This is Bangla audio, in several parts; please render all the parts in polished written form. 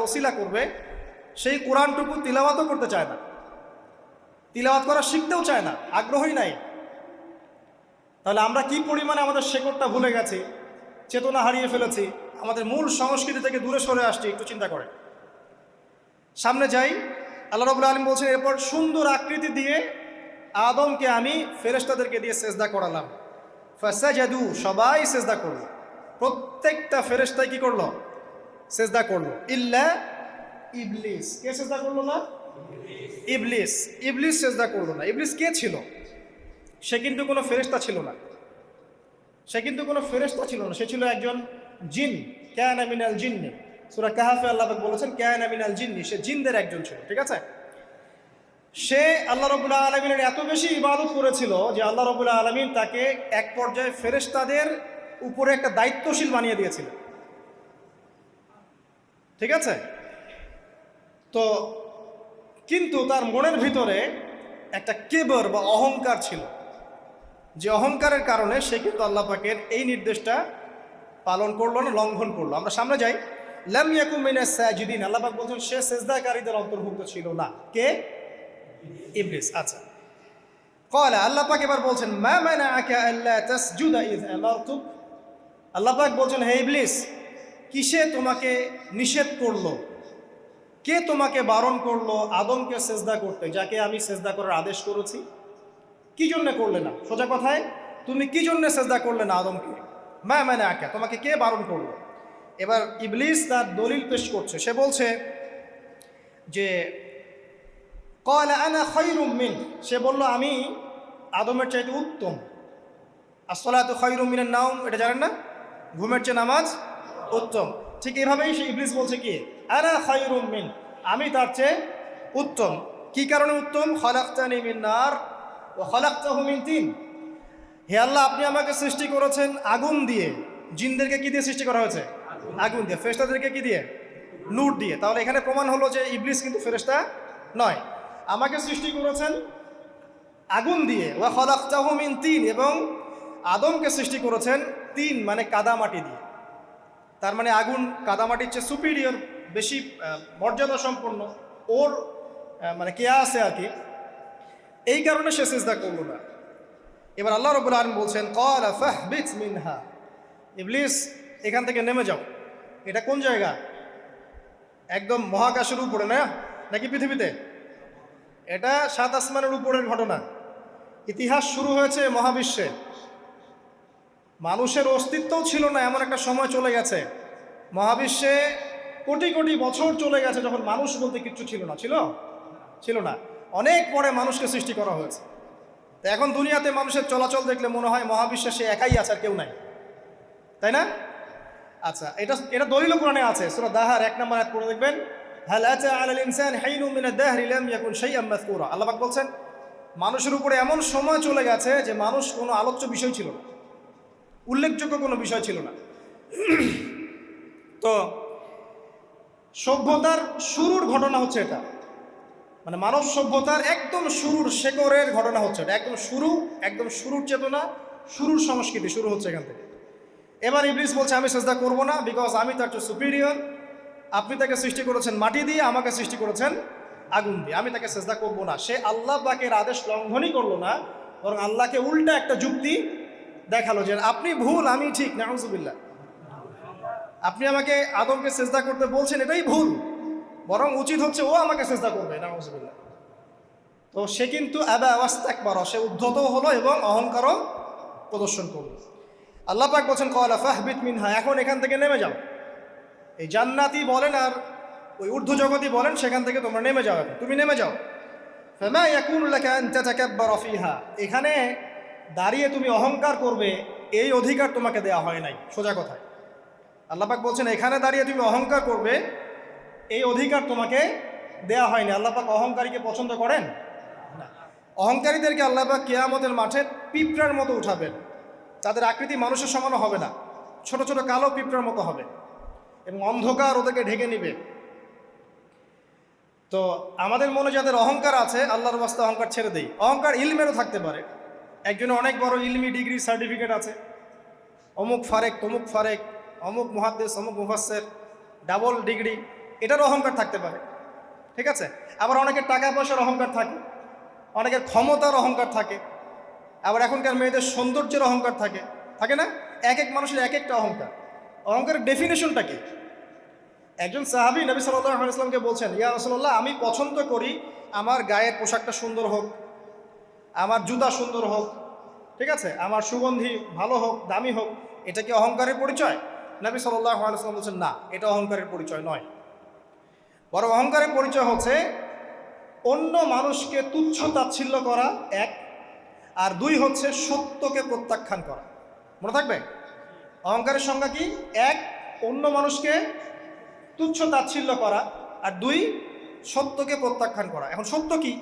ওসিলা করবে, সেই কোরআনটুকু তিলাওয়াতও করতে চায় না, তিলাওয়াত করা শিখতেও চায় না, আগ্রহই নাই। তাহলে আমরা কি পরিমাণে আমাদের শেকড়টা ভুলে গেছি, চেতনা হারিয়ে ফেলেছি, আমাদের মূল সংস্কৃতি থেকে দূরে সরে আসছি, একটু চিন্তা করে। সামনে যাই, আল্লাহ রাব্বুল আলামিন বলছেন, এরপর সুন্দর আকৃতি দিয়ে আদমকে আমি ফেরেশতাদেরকে দিয়ে সেজদা করালাম। ফাসাজাদু, সবাই সেজদা করলো, প্রত্যেকটা ফেরেশতাই কি করলো? সেজদা করলো। ইল্লা ইবলিস, কে সেজদা করলো না? ইবলিস। ইবলিস সেজদা করলো না। ইবলিস কে ছিল? সে কিন্তু কোনো ফেরেশতা ছিল না, সে কিন্তু কোনো ফেরেশতা ছিল না, সে ছিল একজন জিন। কানা মিনাল জিন্নি, সূরা কাহফে আল্লাহ পাক বলেছেন কানা মিনাল জিন্নি, সে জিনদের একজন ছিল। ঠিক আছে, সে আল্লাহ রাব্বুল আলামিনের এত বেশি ইবাদত করেছিল যে আল্লাহ রাব্বুল আলামিন তাকে এক পর্যায়ে ফেরেশতাদের উপরে একটা দায়িত্বশীল বানিয়ে দিয়েছিল। ঠিক আছে, তো কিন্তু তার মনের ভিতরে একটা কেবর বা অহংকার ছিল, যে অহংকারের কারণে সে কিন্তু আল্লাহ পাকের এই নির্দেশটা পালন করলো না, লঙ্ঘন করলো। আমরা সামনে যাই, লাম ইয়াকুম মিনাস সাজিদিন, আল্লাহ পাক বলছেন সে সিজদাকারীদের অন্তর্ভুক্ত ছিল না। কে? ইবলিস। আচ্ছা, ক্বালা, আল্লাহ পাক এবার বলছেন মা মানাআকা আল্লা তাসজুদা ইয আমারতুক, আল্লাহ পাক বলছেন হে ইবলিস, কিসে তোমাকে নিষেধ করলো, কে তোমাকে বারণ করলো আদমকে সেজদা করতে, যাকে আমি সেজদা করার আদেশ করেছি? কি জন্য করলে না? সোজা কথায়, তুমি কি জন্য সেজদা করলে না আদমকে? মা মানাআকা, তোমাকে কে বারণ করলো? এবার ইবলিস তার দলিল পেশ করছে, সে বলছে যে ক্বালা আনা খায়রুম মিন, সে বলল আমি আদমের চাইতে উত্তম। আসসালাতু খায়রুম মিনান নাওম, এটা জানেন না? ঘুমের চেয়ে নামাজ উত্তম। ঠিক এভাবেই সে ইবলিস বলছে কি, আনা খায়রুম মিন, আমি তার চেয়ে উত্তম। কি কারণে উত্তম? খালাকতানি মিন নার ওয়া খালাকতাহু মিন তিন, হে আল্লাহ আপনি আমাকে সৃষ্টি করেছেন আগুন দিয়ে, জিনদেরকে কি দিয়ে সৃষ্টি করা হয়েছে? আগুন দিয়ে। ফেরেশতাদেরকে কি দিয়ে? নূর দিয়ে। তাহলে এখানে প্রমাণ হলো যে ইবলিস কিন্তু ফেরেশতা নয়। আমাকে সৃষ্টি করেছেন আগুন দিয়ে, ওয়া খালাকতাহু মিন তিন, এবং আদমকে সৃষ্টি করেছেন তিন মানে কাদামাটি দিয়ে। তার মানে আগুন কাদামাটির চেয়ে সুপিরিয়র, বেশি মর্যাদা সম্পন্ন, ওর মানে কেয়া আছে আর কি, এই কারণে সে সিজদা করল না। এবার আল্লাহ রাব্বুল আলামিন বলছেন ক্বালা ফাহবিত মিনহা, ইবলিস এখান থেকে নেমে যাও। এটা কোন জায়গা? একদম মহাকাশের উপরে না, নাকি পৃথিবীতে? এটা 7 আসমানের উপরের ঘটনা। ইতিহাস শুরু হয়েছে মহাবিশ্বে, মানুষের অস্তিত্বও ছিল না এমন একটা সময় চলে গেছে। মহাবিশ্বে কোটি কোটি বছর চলে গেছে যখন মানুষ বলতে কিচ্ছু ছিল না। ছিল না। অনেক পরে মানুষকে সৃষ্টি করা হয়েছে। তো এখন দুনিয়াতে মানুষের চলাচল দেখলে মনে হয় মহাবিশ্বে সে একাই আছে, আর কেউ নাই, তাই না? আচ্ছা, এটা দলিল কোরআনে আছে, সূরা দাহার 1 নম্বর আয়াত পড়ে দেখবেন, হাল আতা আলাল ইনসানি হাইনুম মিনাদ দাহরি লাম ইয়াকুন শাইআম মাযকুরা, আল্লাহ পাক বলছেন মানুষের উপরে এমন সময় চলে গেছে যে মানুষ কোনো আলোচ্য বিষয় ছিল না, উল্লেখযোগ্য কোনো বিষয় ছিল না। তো সভ্যতার শুরুর ঘটনা হচ্ছে এটা, মানে মানব সভ্যতার একদম শুরুর শেকড়ের ঘটনা হচ্ছে এটা, একদম শুরুর চেতনা, শুরুর সংস্কৃতি শুরু হচ্ছে এখান থেকে। এবার ইবলিস বলছে আমি সেজদা করব না, বিকজ আমি তার চেয়ে সুপিরিয়র। আপনি তাকে সৃষ্টি করেছেন মাটি দিয়ে, আমাকে সৃষ্টি করেছেন আগুন দিয়ে, আমি তাকে সেজদা করব না। সে আল্লাহ পাকের আদেশ লঙ্ঘনই করলো না, বরং আল্লাহকে উল্টা একটা যুক্তি দেখালো যে আপনি ভুল, আমি ঠিক। নাউজুবিল্লাহ, আপনি আমাকে আদমকে সেজদা করতে বলছেন, এটাই ভুল, বরং উচিত হচ্ছে ও আমাকে সেজদা করবে। নাউজুবিল্লাহ। তো সে কিন্তু আবা ওয়াস্তাকবার, সে উদ্ধত হলো এবং অহংকারও প্রদর্শন করলো। আল্লাহ পাক বলছেন ক্বালা ফাহবিত মিনহা, এখন এখান থেকে নেমে যাও। এই জান্নাতি বলেন আর ওই ঊর্ধ্ব জগতই বলেন, সেখান থেকে তোমরা নেমে যাও, তুমি নেমে যাও। ফামা ইয়াকুনু লাকা আন তাতাকাব্বারা ফিহা, এখানে দাঁড়িয়ে তুমি অহংকার করবে এই অধিকার তোমাকে দেয়া হয় নাই। সোজা কথায় আল্লাহ পাক বলছেন এখানে দাঁড়িয়ে তুমি অহংকার করবে এই অধিকার তোমাকে দেয়া হয়নি। আল্লাহ পাক অহংকারীকে পছন্দ করেন না। অহংকারীদেরকে আল্লাহ পাক কিয়ামতের মাঠে পিঁপড়ার মতো উঠাবেন, তাদের আকৃতি মানুষের সমানও হবে না, ছোট ছোট কালো পিঁপড়ার মতো হবে, এবং অন্ধকার ওদেরকে ঢেকে নিবে। তো আমাদের মনে যাদের অহংকার আছে, আল্লাহর ওয়াস্তে অহংকার ছেড়ে দেই। অহংকার ইলমেরও থাকতে পারে, একজনের অনেক বড় ইলমি ডিগ্রি সার্টিফিকেট আছে, অমুক ফারেক তমুক ফারেক, অমুক মুহাদ্দিস অমুক মুফাসসির, ডাবল ডিগ্রি, এটার অহংকার থাকতে পারে, ঠিক আছে। আবার অনেকের টাকা পয়সার অহংকার থাকে, অনেকের ক্ষমতার অহংকার থাকে, আবার এখনকার মেয়েদের সৌন্দর্যের অহংকার থাকে, থাকে না? এক এক মানুষের এক একটা অহংকার। অহংকারের ডেফিনেশনটা কি? একজন সাহাবী নবী সাল্লাল্লাহু আলাইহি ওয়াসাল্লামকে বলছেন, ইয়া রাসূলুল্লাহ, আমি পছন্দ করি আমার গায়ের পোশাকটা সুন্দর হোক, আমার জুতা সুন্দর হোক, ঠিক আছে, আমার সুগন্ধি ভালো হোক, দামি হোক। এটা কি অহংকারের পরিচয়? নবী সাল্লাল্লাহু আলাইহি ওয়াসাল্লাম বলছেন, না, এটা অহংকারের পরিচয় নয়। বরং অহংকারের পরিচয় হচ্ছে অন্য মানুষকে তুচ্ছ তাচ্ছিল্য করা, এক, আর দুই হচ্ছে সত্যকে প্রত্যাখ্যান করা। মনে থাকবে অহংকারের সংজ্ঞা কি? এক, অন্য মানুষকে তুচ্ছ তাচ্ছিল্য করা, আর দুই, সত্যকে প্রত্যাখ্যান করা। এখন সত্য কি?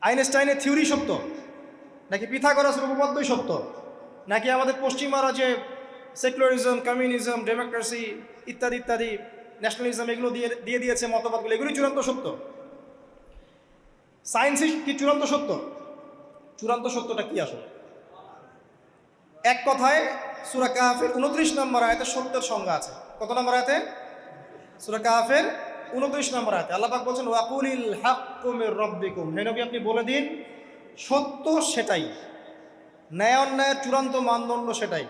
আইনস্টাইনের থিওরি সত্য, নাকি পিথাগোরাসের উপপাদ্যই সত্য, নাকি আমাদের পশ্চিমারা যে সেকুলারিজম, কমিউনিজম, ডেমোক্রেসি ইত্যাদি ইত্যাদি, ন্যাশনালিজম এগুলো দিয়ে দিয়েছে মতবাদগুলো, এগুলি চূড়ান্ত সত্য? সায়েন্সই কি চূড়ান্ত সত্য? চূড়ান্ত সত্যটা কি আসলে? এক কথায় সূরা কাহফের 29 নম্বর আয়াতে সত্যের সংজ্ঞা আছে। কত নম্বর আয়াতে? সূরা কাহফের 29 নম্বর আয়াতে আল্লাহ পাক বলছেন, ওয়াকুলিল হাক্কু মির রাব্বিকুম, হে নবী আপনি বলে দিন সত্য সেটাই, ন্যায় অন্যায়ের চূড়ান্ত মানদণ্ড সেটাই,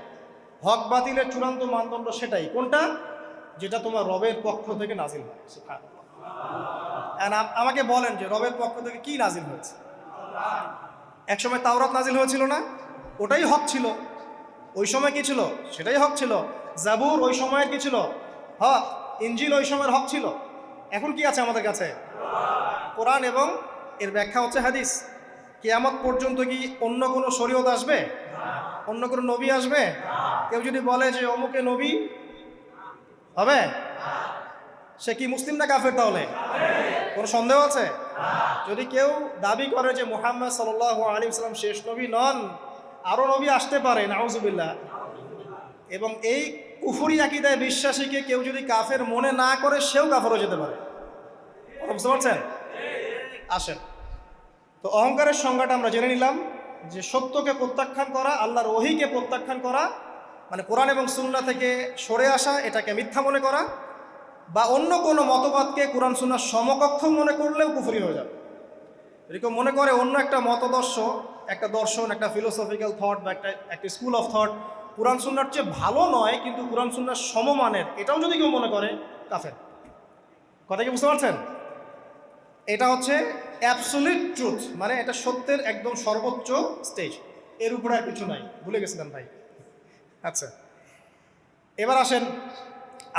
হক বাতিলের চূড়ান্ত মানদণ্ড সেটাই। কোনটা? যেটা তোমার রবের পক্ষ থেকে নাজিল হয়। সুবহানাল্লাহ। আমাকে বলেন যে রবের পক্ষ থেকে কি নাজিল হয়েছে? একসময় তাওরাত নাজিল হয়েছিল না? ওটাই হক ছিল। ওই সময় কি ছিল? সেটাই হক ছিল। জাবুর ওই সময়ের কি ছিল? হক। ইনজিল ওই সময়ের হক ছিল। এখন কি আছে আমাদের কাছে? কোরআন, এবং এর ব্যাখ্যা হচ্ছে হাদিস। কিয়ামত পর্যন্ত কি অন্য কোনো শরীয়ত আসবে? অন্য কোনো নবী আসবে? কেউ যদি বলে যে অমুকে নবী হবে, সে কি মুসলিম না কাফের? তাহলে কোনো সন্দেহ আছে? যদি কেউ দাবি করে যে মুহাম্মদ সাল্লাল্লাহু আলাইহি ওয়াসাল্লাম শেষ নবী নন, আরও নবী আসতে পারে, নাউজুবিল্লাহ, এবং এই কুফরি আকীদায় বিশ্বাসীকে কেউ যদি কাফের মনে না করে, সেও কাফের হয়ে যেতে পারে। বুঝতে পারছেন? আসেন, তো অহংকারের সংজ্ঞাটা আমরা জেনে নিলাম যে সত্যকে প্রত্যাখ্যান করা, আল্লাহর ওহীকে প্রত্যাখ্যান করা, মানে কোরআন এবং সুন্নাহ থেকে সরে আসা, এটাকে মিথ্যা মনে করা, বা অন্য কোনো মতবাদকে কোরআন সুন্নাহর সমকক্ষ মনে করলেও কুফরি হয়ে যাবে। এরকম মনে করে অন্য একটা মতদর্শ, একটা দর্শন, একটা ফিলোসফিক্যাল থট বা একটা স্কুল অফ থট কোরআন সুন্নাহর চেয়ে ভালো নয়, কিন্তু কোরআন সুন্নাহর সমমানের, এটাও যদি কেউ মনে করে, কাফের। কথা কি বুঝতে পারছেন? এটা হচ্ছে অ্যাবসলিউট ট্রুথ, মানে এটা সত্যের একদম সর্বোচ্চ স্টেজ, এর উপরে আর কিছু নাই। ভুলে গেছিলেন ভাই? আচ্ছা, এবার আসেন,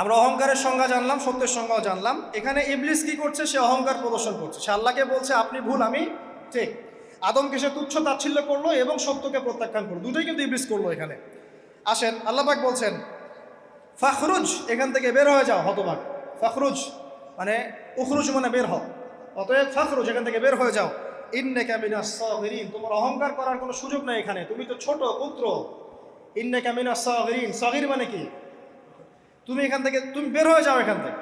আমরা অহংকারের সংজ্ঞা জানলাম, সত্যের সংজ্ঞাও জানলাম। এখানে ইবলিস কি করছে? সে অহংকার প্রদর্শন করছে। সে আল্লাহকে বলছে আপনি ভুল, আমি ঠিক। আদমকে সে তুচ্ছ তাচ্ছিল্য করলো এবং সত্যকে প্রত্যাখ্যান করলো, দুটোই কিন্তু ইবলিস করলো এখানে। আসেন, আল্লাহ পাক বলছেন ফাখরুজ, এখান থেকে বের হয়ে যাও হতভাগ। ফাখরুজ মানে উখরুজ মানে বের হও, অতএব ফাখরুজ, এখান থেকে বের হয়ে যাও। ইন্নাকা মিনাস সাগিরিন, তোমার অহংকার করার কোনো সুযোগ নেই এখানে, তুমি তো ছোট পুত্র। ইন্নাকা মিনাস সাগিরিন, সাগির মানে কি? তুমি এখান থেকে, তুমি বের হয়ে যাও এখান থেকে,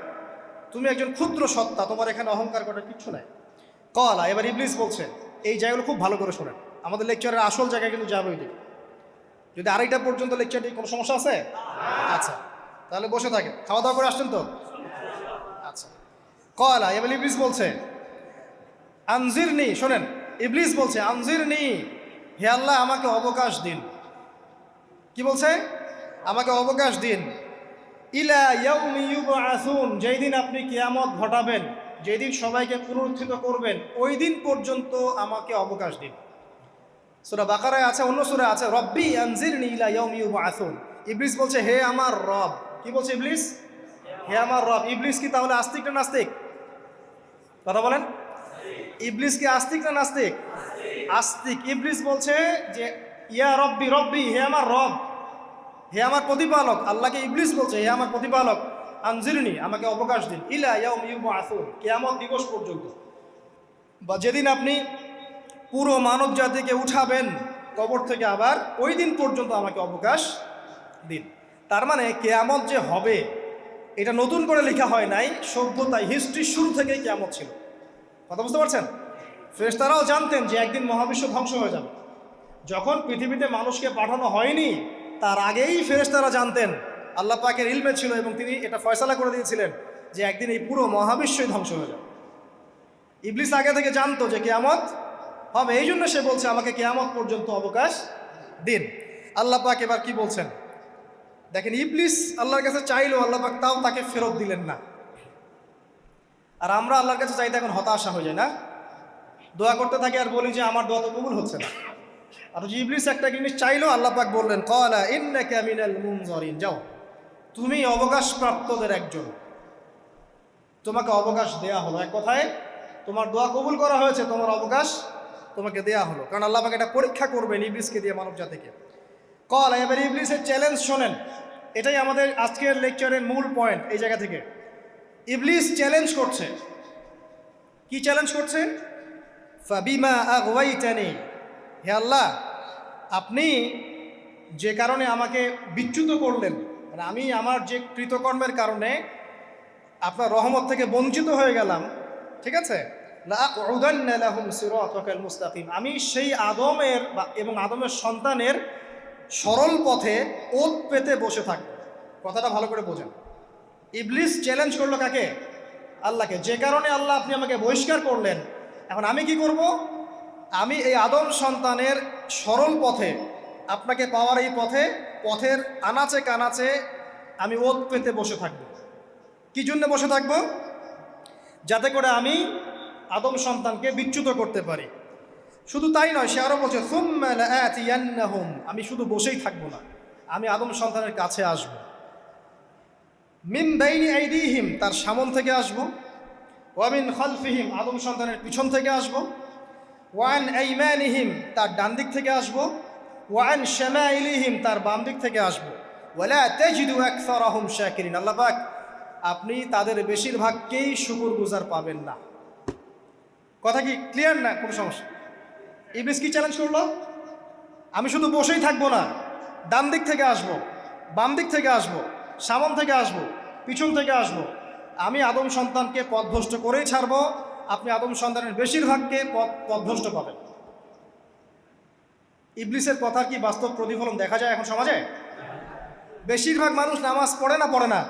তুমি একজন ক্ষুদ্র সত্তা, তোমার এখানে অহংকার করার কিচ্ছু নাই। কলা, এবার ইবলিস বলছে, এই জায়গাগুলো খুব ভালো করে শোনেন, আমাদের লেকচারের আসল জায়গায় কিন্তু যাবে ওইদিকে। যদি আড়াইটা পর্যন্ত লেকচারটি কোনো সমস্যা আছে? আচ্ছা, তাহলে বসে থাকেন, খাওয়া দাওয়া করে আসছেন তো? আচ্ছা, কলা, এবার ইবলিস বলছে আনজিরনি, শোনেন, ইবলিস বলছে আনজিরনি, হে আল্লাহ আমাকে অবকাশ দিন। কি বলছে? আমাকে অবকাশ দিন। ইলা ইয়াউমি ইউবআসুন, যেই দিন আপনি কিয়ামত ঘটাবেন, যেই দিন সবাইকে পুনরুত্থিত করবেন, ওই দিন পর্যন্ত আমাকে অবকাশ দিন। সূরা বাকারায় আছে, অন্য সূরায় আছে, রব্বি আনজিরনি ইলা ইয়াউমি ইউবআসুন। ইবলিস বলছে হে আমার রব। কি বলছে ইবলিস? হে আমার রব। ইবলিস কি তাহলে আস্তিক না নাস্তিক? কথা বলেন, ইবলিস কি আস্তিক না নাস্তিক? আস্তিক। ইবলিস বলছে যে ইয়া রব্বি, রব্বি হে আমার রব, হে আমার প্রতিপালক। আল্লাহকে ইবলিস বলছে হে আমার প্রতিপালক, আনজিরনি আমাকে অবকাশ দিন, ইলা ইয়াউমি ইউবআসুন, কিয়ামত দিবস পর্যন্ত, বা যেদিন আপনি পুরো মানব জাতিকে উঠাবেন কবর থেকে, আবার ওই দিন পর্যন্ত আমাকে অবকাশ দিন। তার মানে কিয়ামত যে হবে এটা নতুন করে লেখা হয় নাই, সভ্যতায় হিস্ট্রির শুরু থেকেই কিয়ামত ছিল। কথা বুঝতে পারছেন? ফেরেশতারাও জানতেন যে একদিন মহাবিশ্ব ধ্বংস হয়ে যাবে। যখন পৃথিবীতে মানুষকে পাঠানো হয়নি তার আগেই ফেরেশতারা জানতেন, আল্লাহ পাকের ইলমে ছিল এবং তিনি এটা ফয়সালা করে দিয়েছিলেন যে একদিন এই পুরো মহাবিশ্বই ধ্বংস হয়ে যাবে। ইবলিস আগে থেকে জানতো যে কিয়ামত হবে, এই জন্য সে বলছে আমাকে কিয়ামত পর্যন্ত অবকাশ দিন। আল্লাহ পাক এবার কি বলছেন দেখেন, ইবলিস আল্লাহর কাছে চাইলো, আল্লাহ পাক তাও তাকে ফেরত দিলেন না। আর আমরা আল্লাহর কাছে চাইতে এখন হতাশা হয়ে যায় না, দোয়া করতে থাকি আর বলি যে আমার দোয়া তো কবুল হচ্ছে না। আর ইবলিস একটা জিনিস চাইলো, আল্লাহ পাক বললেন ক্বালা ইন্নাকা মিনাল মুনজারিন, যাও তুমি অবকাশপ্রাপ্তদের একজন, তোমাকে অবকাশ দেয়া হলো। এক কথায় তোমার দোয়া কবুল করা হয়েছে, তোমার অবকাশ তোমাকে দেয়া হলো, কারণ আল্লাহ পাক এটা পরীক্ষা করবেন ইবলিসকে দিয়ে, মানব জাতিকে। ক্বালা, এবার ইবলিসের চ্যালেঞ্জ শোনেন, এটাই আমাদের আজকের লেকচারের মূল পয়েন্ট। এই জায়গা থেকে ইবলিস চ্যালেঞ্জ করছে, কি চ্যালেঞ্জ করছে? ফাবিমা আগওয়াইতানি, হে আল্লাহ আপনি যে কারণে আমাকে বিচ্যুত করলেন, মানে আমি আমার যে কৃতকর্মের কারণে আপনার রহমত থেকে বঞ্চিত হয়ে গেলাম, ঠিক আছে, লাআকুদান্না লাহুম সিরাতাকাল মুস্তাকিম, আমি সেই আদমের এবং আদমের সন্তানের সরল পথে ওত পেতে বসে থাকবো। কথাটা ভালো করে বোঝেন, ইবলিস চ্যালেঞ্জ করলো কাকে? আল্লাহকে। যে কারণে আল্লাহ আপনি আমাকে বহিষ্কার করলেন, এখন আমি কি করব? আমি এই আদম সন্তানের সরল পথে, আপনাকে পাওয়ার এই পথের আনাচে কানাচে আমি ওত পেতে বসে থাকব। কি জন্য বসে থাকব? যাতে করে আমি আদম সন্তানকে বিচ্যুত করতে পারি। শুধু তাই নয়, সে আরও বলছে সুম্মা লাআতিয়ান্নাহুম, আমি শুধু বসেই থাকবো না, আমি আদম সন্তানের কাছে আসব। মিন বাইনি আইদিহিম, তার সামন থেকে আসব, ওয়া মিন খালফিহিম, আদম সন্তানের পিছন থেকে আসব, ওয়া আন আইমানিহিম, তার ডান দিক থেকে আসব, ওয়া আন শামাইলিহিম, তার বাম দিক থেকে আসব, ওয়ালা তাজিদু আকসারাহুম শাকিরিন, আল্লাহ পাক আপনি তাদের বেশিরভাগকেই শুকরগুজার পাবেন না। কথা কি ক্লিয়ার না? কোনো সমস্যা? ইবলিস কি চ্যালেঞ্জ করলো? আমি শুধু বসেই থাকবো না, ডান দিক থেকে আসব, বাম দিক থেকে আসব, সামন থেকে আসব, পিছন থেকে আসব, আমি আদম সন্তানকে পথভ্রষ্ট করেই ছাড়ব, আপনি আদম সন্তানের বেশিরভাগকে পথভ্রষ্ট পাবেন। ইবলিসের কথা কি বাস্তব প্রতিফলন দেখা যায় এখন সমাজে? বেশিরভাগ মানুষ নামাজ পড়ে না পড়ে না?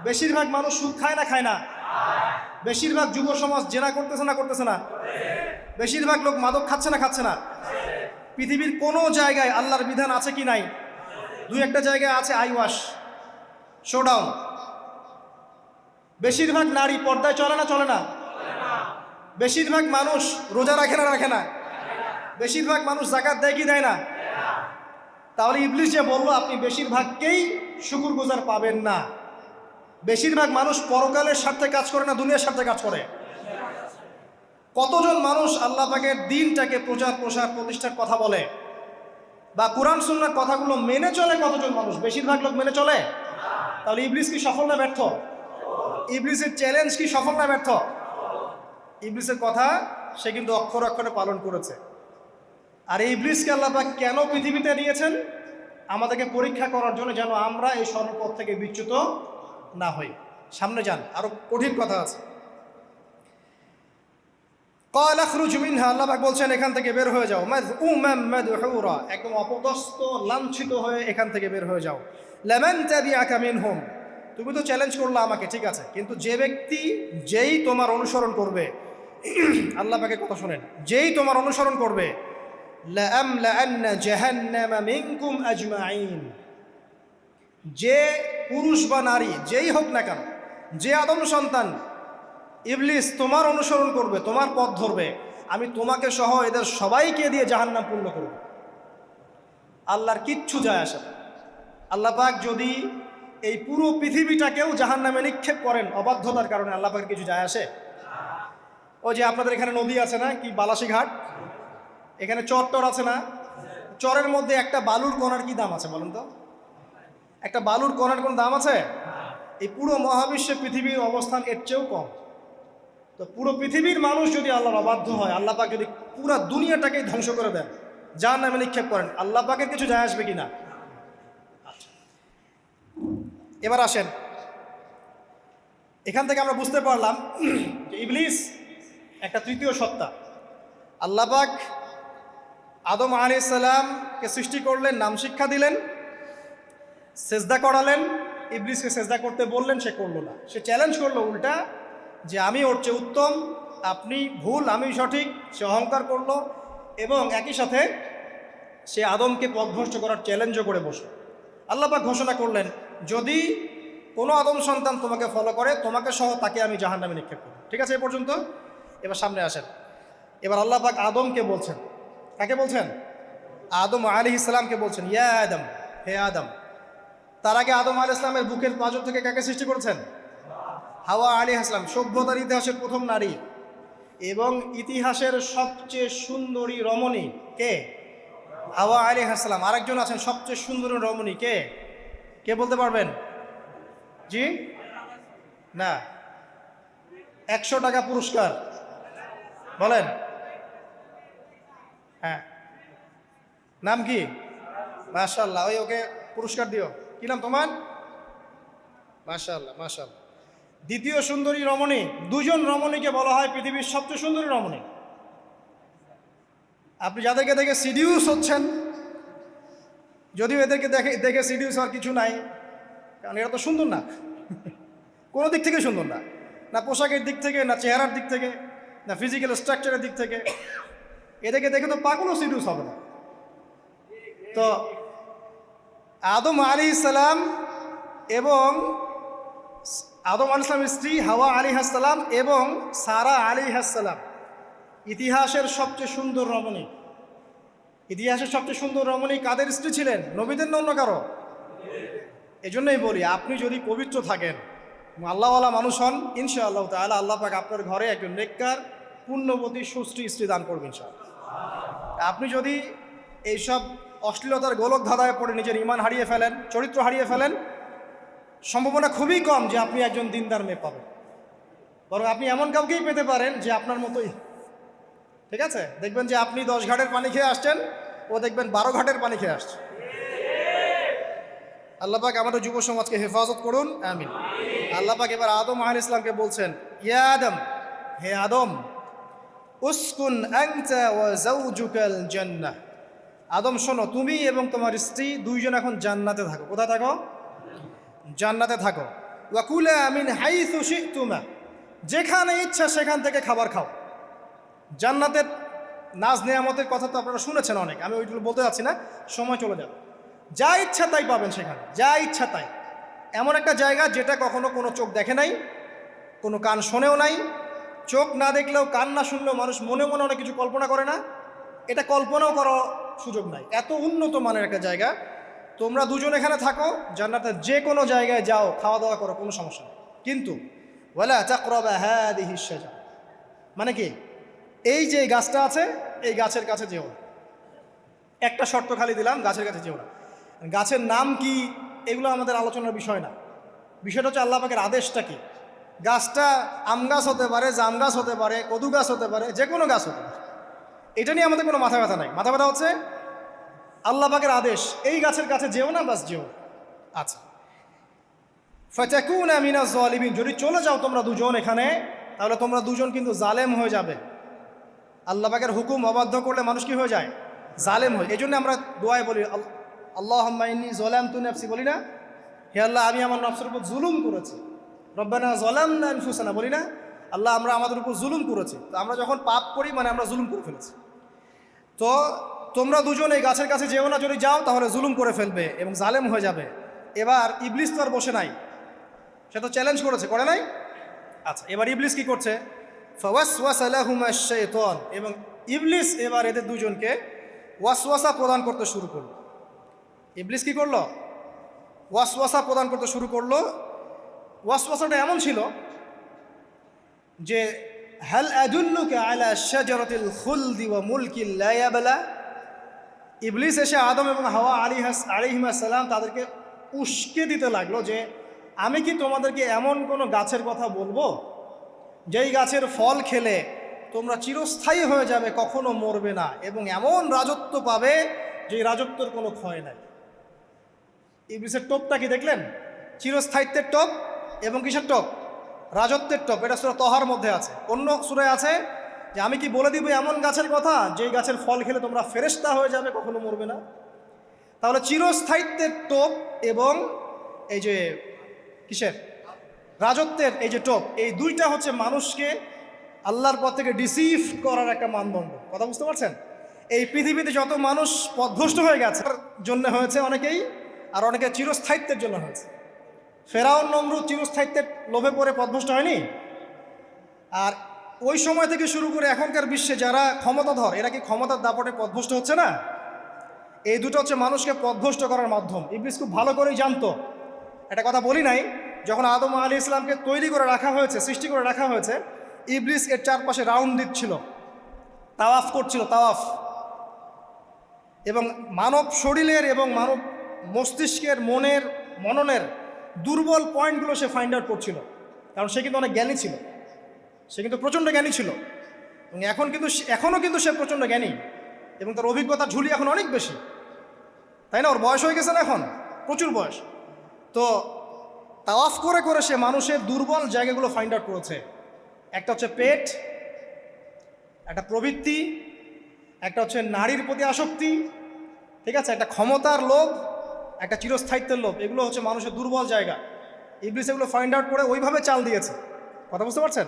বেশিরভাগ মানুষ সুদ খায় না খায় না? বেশিরভাগ যুব সমাজ জেনা করতেছে না করতেছে না? বেশিরভাগ লোক মাদক খাচ্ছে না খাচ্ছে না? পৃথিবীর কোনো জায়গায় আল্লাহর বিধান আছে কি নাই? দুই একটা জায়গায় আছে আইওয়াশ, শোডাউন। বেশিরভাগ নারী পর্দায় চলে না চলে না? বেশিরভাগ মানুষ রোজা রাখে না রাখে না? বেশিরভাগ মানুষ যাকাত দেয় কি দেয় না? তাহলে ইবলিস যে বলল আপনি বেশিরভাগকেই শুকরগুজার পাবেন না, বেশিরভাগ মানুষ পরকালের স্বার্থে কাজ করে না দুনিয়ার স্বার্থে কাজ করে? কতজন মানুষ আল্লাহ পাকের দ্বীনটাকে প্রচার প্রসার প্রতিষ্ঠার কথা বলে বা কোরআন সুন্নাহর কথাগুলো মেনে চলে? কতজন মানুষ? বেশিরভাগ লোক মেনে চলে। তাহলে ইবলিস কি সফল না ব্যর্থ? ইবলিসের চ্যালেঞ্জ কি সফল না ব্যর্থ? ইবলিসের কথা সে কিন্তু অক্ষর অক্ষরে পালন করেছে। আর এই ইবলিসকে আল্লাহ পাক কেন পৃথিবীতে নিয়েছেন? আমাদেরকে পরীক্ষা করার জন্য, যেন আমরা এই সর্বপথ থেকে বিচ্যুত না হই। সামনে যান, আরো কঠিন কথা আছে। ক্বাল আখরুজ মিনহা, আল্লাহ পাক বলছেন এখান থেকে বের হয়ে যাও, মাযউমান মাদহুরা, একদম অপদস্থ লাঞ্ছিত হয়ে এখান থেকে বের হয়ে যাও। লামান তাবিআকা মিনহুম, তুমি তো চ্যালেঞ্জ করলে আমাকে, ঠিক আছে, কিন্তু যে ব্যক্তি যেই তোমার অনুসরণ করবে, আল্লাহ পাকের কথা শোনেন, যেই তোমার অনুসরণ করবে, লাআমলাআন্না জাহান্নামা মিনকুম আজমাইন, যে পুরুষ বা নারী যেই হোক না কেন, যে আদম সন্তান ইবলিস তোমার অনুসরণ করবে, তোমার পথ ধরবে, আমি তোমাকে সহ এদের সবাইকে দিয়ে জাহান্নাম পূর্ণ করব। আল্লাহর কিচ্ছু যায় আসে না। আল্লাহ পাক যদি এই পুরো পৃথিবীটাকেও জাহান্নামে নিক্ষেপ করেন অবাধ্যতার কারণে, আল্লাহ পাকের কিছু যায় আসে? ওই যে আপনাদের এখানে নদী আছে না, কি বালাসী ঘাট, এখানে চর টর আছে না, চরের মধ্যে একটা বালুর কণার কি দাম আছে বলেন তো? একটা বালুর কণার কোন দাম আছে? এই পুরো মহাবিশ্বে পৃথিবীর অবস্থান এর চেয়েও কম। তো পুরো পৃথিবীর মানুষ যদি আল্লাহর অবাধ্য হয়, আল্লাহ পাক যদি পুরো দুনিয়াটাকেই ধ্বংস করে দেন, জাহান্নামে নিক্ষেপ করেন, আল্লাহ পাকের কিছু যায় আসবে কিনা? এবার আসেন, এখান থেকে আমরা বুঝতে পারলাম যে ইবলিস একটা তৃতীয় সত্তা। আল্লাহ পাক আদম আলাইহিস সালামকে সৃষ্টি করলেন, নাম শিক্ষা দিলেন, সেজদা করালেন, ইবলিসকে সেজদা করতে বললেন, সে করলো না। সে চ্যালেঞ্জ করলো উল্টা যে আমি ওর চেয়ে উত্তম, আপনি ভুল, আমি সঠিক। সে অহংকার করলো এবং একই সাথে সে আদমকে পথভ্রষ্ট করার চ্যালেঞ্জও করে বসল। আল্লাহ পাক ঘোষণা করলেন, যদি কোনো আদম সন্তান তোমাকে ফলো করে, তোমাকে সহ তাকে আমি জাহান্নামে নিক্ষেপ করব। ঠিক আছে এ পর্যন্ত? এবার সামনে আসেন। এবার আল্লাহ পাক আদমকে বলছেন, কাকে বলছেন? আদম আলাইহিস সালামকে বলছেন, ইয়া আদম, হে আদম। তার আগে আদম আলাইহিস সালামের বুকের পাঁজর থেকে কাকে সৃষ্টি করেছেন? হাওয়া আলাইহিস সালাম, সভ্যতার ইতিহাসের প্রথম নারী এবং ইতিহাসের সবচেয়ে সুন্দরী রমণী কে? হাওয়া আলাইহিস সালাম। আরেকজন আছেন সবচেয়ে সুন্দরী রমণী, কে? কে বলতে পারবেন? জি না, 100 টাকা পুরস্কার বলেন। হ্যাঁ, নাম কি? মাশাআল্লাহ, ওই ওকে পুরস্কার দিও। কি নাম তোমার? মাশাআল্লাহ, মাশাআল্লাহ। দ্বিতীয় সুন্দরী রমণী, দুজন রমণীকে বলা হয় পৃথিবীর সবচেয়ে সুন্দরী রমণী। আপনি যাদেরকে দেখে সিডিউস হচ্ছেন, যদিও এদেরকে দেখে সিডিউস হওয়ার কিছু নাই, কারণ এরা তো সুন্দর না, কোনো দিক থেকে সুন্দর না, না পোশাকের দিক থেকে, না চেহারার দিক থেকে, না ফিজিক্যাল স্ট্রাকচারের দিক থেকে। এদেরকে দেখে তো পাগলও সিডিউস হবে না। তো আদম আলাইহিস সালাম এবং আদম আলাইহিস সালামের স্ত্রী হাওয়া আলাইহিস সালাম এবং সারা আলাইহিস সালাম ইতিহাসের সবচেয়ে সুন্দর রমণী। ইতিহাসের সবচেয়ে সুন্দর রমণী কাদের স্ত্রী ছিলেন? নবীদের না অন্য কারো? এজন্যই বলি, আপনি যদি পবিত্র থাকেন, আল্লাহওয়ালা মানুষ হন, ইনশাআল্লাহ তাআলা আল্লাহ পাক আপনার ঘরে একজন নেককার, পুণ্যবতী, সুশ্রী স্ত্রী দান করবেন ইনশাআল্লাহ। আপনি যদি এইসব অশ্লীলতার গোলক ধাঁধায় পড়ে নিজের ঈমান হারিয়ে ফেলেন, চরিত্র হারিয়ে ফেলেন, সম্ভাবনা খুবই কম যে আপনি একজন দিনদার মেয়ে পাবেন। বরং আপনি এমন কাউকেই পেতে পারেন যে আপনার মতোই। ঠিক আছে? দেখবেন যে আপনি 10 ঘাটের পানি খেয়ে আসছেন, ও দেখবেন 12 ঘাটের পানি খেয়ে আসছে। আল্লাহ পাক আমাদের যুব সমাজকে হেফাজত করুন, আমিন। আল্লাহ পাক এবার আদম আলাইহিস সালামকে বলছেন, ইয়া আদম, হে আদম, উসকুন আনতা ওয়া যাওজুকাল জান্নাহ। আদম শোনো, তুমি এবং তোমার স্ত্রী দুইজন এখন জান্নাতে থাকো। কোথায় থাকো? জান্নাতে থাকো। ওয়া কুলা মিন হাইসু শি'তুমা, যেখানে ইচ্ছা সেখান থেকে খাবার খাও। জান্নাতের নাজ নেয়ামতের কথা তো আপনারা শুনেছেন অনেক, আমি ওইগুলো বলতে যাচ্ছি না, সময় চলে যাবে। যা ইচ্ছা তাই পাবেন সেখানে, যা ইচ্ছা তাই। এমন একটা জায়গা যেটা কখনো কোনো চোখ দেখে নাই, কোনো কান শোনেও নাই। চোখ না দেখলেও, কান না শুনলেও মানুষ মনে মনে অনেক কিছু কল্পনা করে না, এটা কল্পনাও করার সুযোগ নাই। এত উন্নত মানের একটা জায়গা। তোমরা দুজন এখানে থাকো, জান্নাতের যে কোনো জায়গায় যাও, খাওয়া দাওয়া করো, কোনো সমস্যা নেই। কিন্তু ওয়ালা তাকরাবা হাদিহিশ শাজারা, মানে কি, এই যে গাছটা আছে, এই গাছের কাছে যেও না। একটা শর্ত খালি দিলাম, গাছের কাছে যেও না। গাছের নাম কি এগুলো আমাদের আলোচনার বিষয় না। বিষয়টা হচ্ছে আল্লাহ পাকের আদেশটা কি। গাছটা আম গাছ হতে পারে, জাম গাছ হতে পারে, কদু গাছ হতে পারে, যে কোনো গাছ হতে পারে। এটা নিয়ে আমাদের কোনো মাথা ব্যথা নাই। মাথা ব্যথা হচ্ছে আল্লাহ পাকের আদেশ, এই গাছের কাছে যেও না, বাস যেও না। আচ্ছা, ফাতাকুনা মিনাজ জালিমিন, যদি চলে যাও তোমরা দুজন এখানে, তাহলে তোমরা দুজন কিন্তু জালেম হয়ে যাবে। আল্লাহ পাকের হুকুম অবাধ্য করলে মানুষ কি হয়ে যায়? জালেম হয়। এই জন্য আমরা দোয়ায় বলি, আল্লাহুম্মা ইন্নী যালামতু নাফসি, বলি না? হে আল্লাহ, আমি আমার নফসের উপর জুলুম করেছি। রব্বানা যালামনা আনফুসানা, বলি না? আল্লাহ, আমরা আমাদের উপর জুলুম করেছি। তো আমরা যখন পাপ করি, মানে আমরা জুলুম করে ফেলেছি। তো তোমরা দুজন এই গাছের কাছে যেও না, যদি যাও তাহলে জুলুম করে ফেলবে এবং জালেম হয়ে যাবে। এবার ইবলিস তো আর বসে নাই, সে তো চ্যালেঞ্জ করেছে, করে নাই? আচ্ছা, এবার ইবলিস কি করছে? ফাওয়াসওয়াসা লাহুমা শাইতান, এবং ইবলিস এবার এদের দুজনকে ওয়াসওয়াসা প্রদান করতে শুরু করলো। ইবলিস কি করলো? ওয়াসওয়াসা প্রদান করতে শুরু করলো। ওয়াসওয়াসাটা এমন ছিল যে, হাল আদুল্লুকা আলা শাজারাতিল খুলদি ওয়া মুলকিন লা ইয়াবলা। ইবলিস এসে আদম এবং হাওয়া আলাইহিস সালাম তাদেরকে উস্কে দিতে লাগলো যে, আমি কি তোমাদেরকে এমন কোনো গাছের কথা বলবো যেই গাছের ফল খেলে তোমরা চিরস্থায়ী হয়ে যাবে, কখনো মরবে না, এবং এমন রাজত্ব পাবে যে রাজত্বের কোনো ক্ষয় নাই। ইবলিসের টোপটা কি দেখলেন? চিরস্থায়িত্বের টোপ এবং কিসের টোপ? রাজত্বের টোপ। এটা সূরা তহার মধ্যে আছে। অন্য সূরায় আছে যে, আমি কি বলে দিব এমন গাছের কথা যেই গাছের ফল খেলে তোমরা ফেরেশতা হয়ে যাবে, কখনো মরবে না। তাহলে চিরস্থায়িত্বের টোপ এবং এই যে কিসের? রাজত্বের এই যে টোপ, এই দুইটা হচ্ছে মানুষকে আল্লাহর পথ থেকে ডিসিভ করার একটা মানদণ্ড। কথা বুঝতে পারছেন? এই পৃথিবীতে যত মানুষ পথভ্রষ্ট হয়ে গেছে তার জন্য হয়েছে অনেকেই, আর অনেকে চিরস্থায়িত্বের জন্য হয়েছে। ফেরাউন নমরুদ চিরস্থায়িত্বের লোভে পড়ে পথভ্রষ্ট হয়নি? আর ওই সময় থেকে শুরু করে এখনকার বিশ্বে যারা ক্ষমতাধর, এরা কি ক্ষমতার দাপটে পথভ্রষ্ট হচ্ছে না? এই দুটো হচ্ছে মানুষকে পথভ্রষ্ট করার মাধ্যম। ইবলিস খুব ভালো করেই জানতো। একটা কথা বলি নাই, যখন আদম আলাইহিস সালামকে তৈরি করে রাখা হয়েছে, সৃষ্টি করে রাখা হয়েছে, ইবলিস এর চারপাশে রাউন্ড দিচ্ছিল, তাওয়াফ করছিল, তাওয়াফ। এবং মানব শরীরের এবং মানব মস্তিষ্কের, মননের দুর্বল পয়েন্টগুলো সে ফাইন্ড আউট করছিল। কারণ সে কিন্তু অনেক জ্ঞানী ছিল, সে কিন্তু প্রচণ্ড জ্ঞানী ছিল, এবং এখনও কিন্তু সে প্রচণ্ড জ্ঞানী, এবং তার অভিজ্ঞতা ঝুলি এখন অনেক বেশি, তাই না? ওর বয়স হয়ে গেছে না, এখন প্রচুর বয়স। তো তাওয়াফ করে করে সে মানুষের দুর্বল জায়গাগুলো ফাইন্ড আউট করেছে। একটা হচ্ছে পেট, একটা প্রবৃত্তি, একটা হচ্ছে নারীর প্রতি আসক্তি, ঠিক আছে, একটা ক্ষমতার লোভ, একটা চিরস্থায়িত্বের লোভ। এগুলো হচ্ছে মানুষের দুর্বল জায়গা। ইবলিস এগুলো ফাইন্ড আউট করে ওইভাবে চাল দিয়েছে। কথা বুঝতে পারছেন?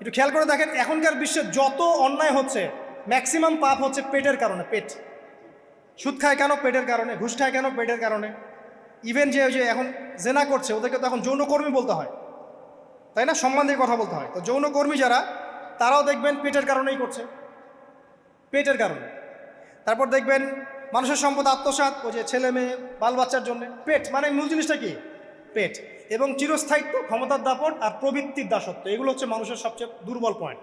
একটু খেয়াল করে দেখেন, এখনকার বিশ্বে যত অন্যায় হচ্ছে ম্যাক্সিমাম পাপ হচ্ছে পেটের কারণে। পেট। সুদ খায় কেন? পেটের কারণে। ঘুষ খায় কেন? পেটের কারণে। ইভেন যে এখন জেনা করছে ওদেরকে তো এখন যৌনকর্মী বলতে হয়, তাই না? সম্মান দিয়ে কথা বলতে হয়। তো যৌনকর্মী যারা, তারাও দেখবেন পেটের কারণেই করছে, পেটের কারণে। তারপর দেখবেন মানুষের সম্পদ আত্মসাৎ, ওই যে ছেলে মেয়ে বাল বাচ্চার জন্য। পেট মানে মূল জিনিসটা কি? পেট। এবং চিরস্থায়িত্ব, ক্ষমতার দাপট আর প্রবৃত্তির দাসত্ব, এগুলো হচ্ছে মানুষের সবচেয়ে দুর্বল পয়েন্ট।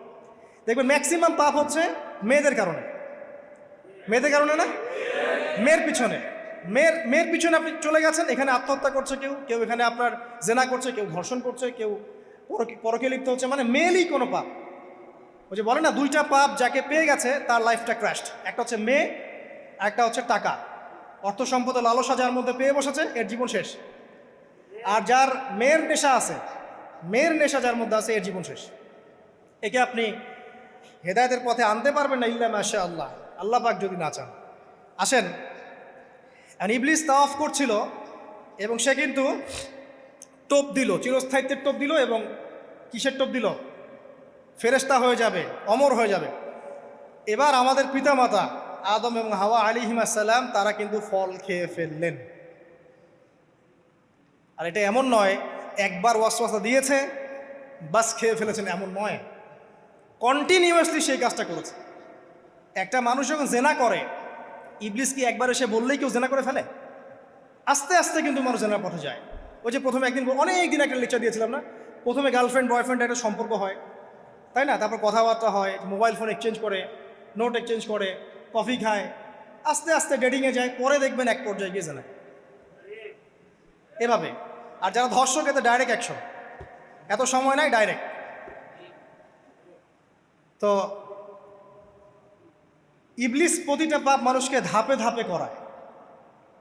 দেখবেন ম্যাক্সিমাম পাপ হচ্ছে মেয়েদের কারণে। মেয়েদের কারণে না? মেয়ের পিছনে, মেয়ের পিছনে আপনি চলে গেছেন, এখানে আত্মহত্যা করছে কেউ, কেউ এখানে আপনার জেনা করছে, কেউ ধর্ষণ করছে, কেউ পরকে লিপ্ত হচ্ছে। মানে মেয়েরই কোনো পাপ। ওই যে বলে না, দুইটা পাপ যাকে পেয়ে গেছে তার লাইফটা ক্র্যাশড। একটা হচ্ছে মেয়ে, একটা হচ্ছে টাকা। অর্থ সম্পদের লালসা যার মধ্যে পেয়ে বসেছে, এর জীবন শেষ। আর যার মেয়ের নেশা আছে, মেয়ের নেশা যার মধ্যে আছে, এর জীবন শেষ। একে আপনি হেদায়েতের পথে আনতে পারবেন না ইল্লা মাশা আল্লাহ, আল্লাহ পাক যদি না চান। আসেন, ইবলিস তাওয়াফ করছিল এবং সে কিন্তু টোপ দিল, চিরস্থায়িত্বের টোপ দিল। এবং কিসের টোপ দিল? ফেরেশতা হয়ে যাবে, অমর হয়ে যাবে। এবার আমাদের পিতামাতা আদম এবং হাওয়া আলাইহিস সালাম, তারা কিন্তু ফল খেয়ে ফেললেন। আর এটা এমন নয় একবার ওয়াসওয়াসা দিয়েছে বাস খেয়ে ফেলেছেন, এমন নয়। কন্টিনিউয়াসলি সেই কাজটা করেছে। একটা মানুষ যখন জেনা করে, ইবলিস কি একবার এসে বললেই কেউ জেনা করে ফেলে? আস্তে আস্তে কিন্তু মানুষ জেনার পথে যায়। ওই যে প্রথমে একদিন, অনেক দিন একটা লেকচার দিয়েছিলাম না, প্রথমে গার্লফ্রেন্ড বয়ফ্রেন্ড একটা সম্পর্ক হয়, তাই না? তারপর কথাবার্তা হয়, মোবাইল ফোন এক্সচেঞ্জ করে, নোট এক্সচেঞ্জ করে, কফি খায়, আস্তে আস্তে ডেটিংয়ে যায়, পরে দেখবেন এক পর্যায়ে গিয়ে জেনা। এভাবে। আর যারা ধর্ষক, এতে ডাইরেক্ট অ্যাকশন, এত সময় নাই, ডাইরেক্ট। তো ইবলিস প্রতিটা পাপ মানুষকে ধাপে ধাপে করায়।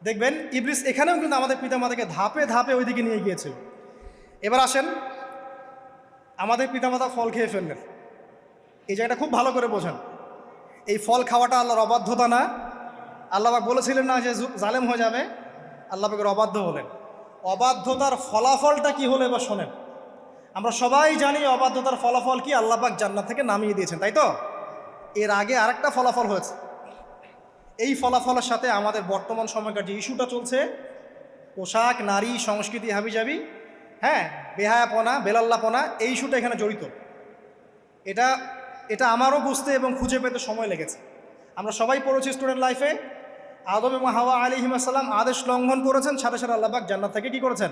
দেখবেন ইবলিস এখানেও কিন্তু আমাদের পিতামাতাকে ধাপে ধাপে ওইদিকে নিয়ে গিয়েছিল। এবার আসেন, আমাদের পিতামাতা ফল খেয়ে ফেললেন, এই জায়গাটা খুব ভালো করে বোঝেন। এই ফল খাওয়াটা আল্লাহর অবাধ্যতা না? আল্লাহ পাক বলেছিলেন না যে জালেম হয়ে যাবে? আল্লাহ পাকের অবাধ্য হলেন। অবাধ্যতার ফলাফলটা কি হলো এবার শোনেন। আমরা সবাই জানি অবাধ্যতার ফলাফল কি, আল্লাহ পাক জান্নাত থেকে নামিয়ে দিয়েছেন, তাই তো? এর আগে আরেকটা ফলাফল হয়েছে। এই ফলাফলের সাথে আমাদের বর্তমান সময়কার যে ইস্যুটা চলছে, পোশাক, নারী, সংস্কৃতি, হাবিজাবি, হ্যাঁ, বেহায়াপনা, বেলাল্লাপনা, এই ইস্যুটা এখানে জড়িত। এটা আমারও বুঝতে এবং খুঁজে পেতে সময় লেগেছে। আমরা সবাই পড়েছি স্টুডেন্ট লাইফে, আদম এবং হাওয়া আলাইহিস সালাম আদেশ লঙ্ঘন করেছেন, সাথে সাথে আল্লাহ পাক জান্নাত থেকে কি করেছেন?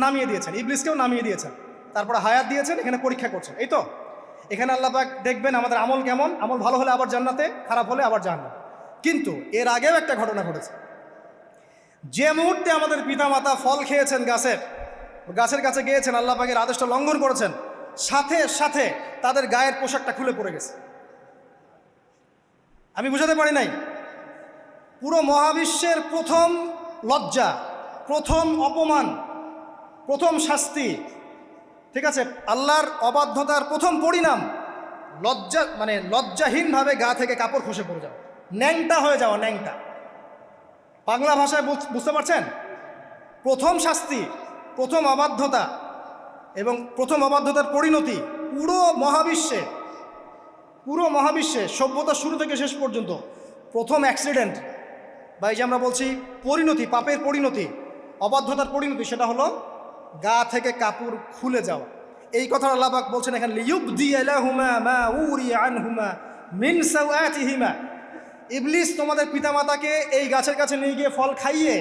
নামিয়ে দিয়েছেন। ইবলিসকেও নামিয়ে দিয়েছেন, তারপরে হায়াত দিয়েছেন, এখানে পরীক্ষা করছেন। এই তো এখানে আল্লাহ পাক দেখবেন আমাদের আমল কেমন, আমল ভালো হলে আবার জান্নাতে, খারাপ হলে আবার জাহান্নাম। কিন্তু এর আগেও একটা ঘটনা ঘটেছে। যে মুহূর্তে আমাদের পিতামাতা ফল খেয়েছেন গাছের কাছে গিয়েছেন, আল্লাহ পাকের আদেশটা লঙ্ঘন করেছেন, সাথে সাথে তাদের গায়ের পোশাকটা খুলে পড়ে গেছে। আমি বুঝাতে পারি নাই? পুরো মহাবিশ্বের প্রথম লজ্জা, প্রথম অপমান, প্রথম শাস্তি, ঠিক আছে, আল্লাহর অবাধ্যতার প্রথম পরিণাম, লজ্জাহীনভাবে গা থেকে কাপড় খসে পড়ে যাওয়া, ন্যাংটা হয়ে যাওয়া। ন্যাংটা বাংলা ভাষায় বুঝতে পারছেন? প্রথম শাস্তি, প্রথম অবাধ্যতা, এবং প্রথম অবাধ্যতার পরিণতি পুরো মহাবিশ্বে সভ্যতা শুরু থেকে শেষ পর্যন্ত প্রথম অ্যাক্সিডেন্ট বা এই যে আমরা বলছি পরিণতি, পাপের পরিণতি, অবাধ্যতার পরিণতি, সেটা হলো গা থেকে কাপড় খুলে যাওয়া। এই কথা আল্লাহ পাক বলছেন এখানে, লিয়ুবদি লাহুমা মা উরিয়া আনহুমা মিন সাওআতিহিমা। ইবলিস তোমাদের পিতামাতাকে এই গাছের কাছে নিয়ে গিয়ে ফল খাইয়ে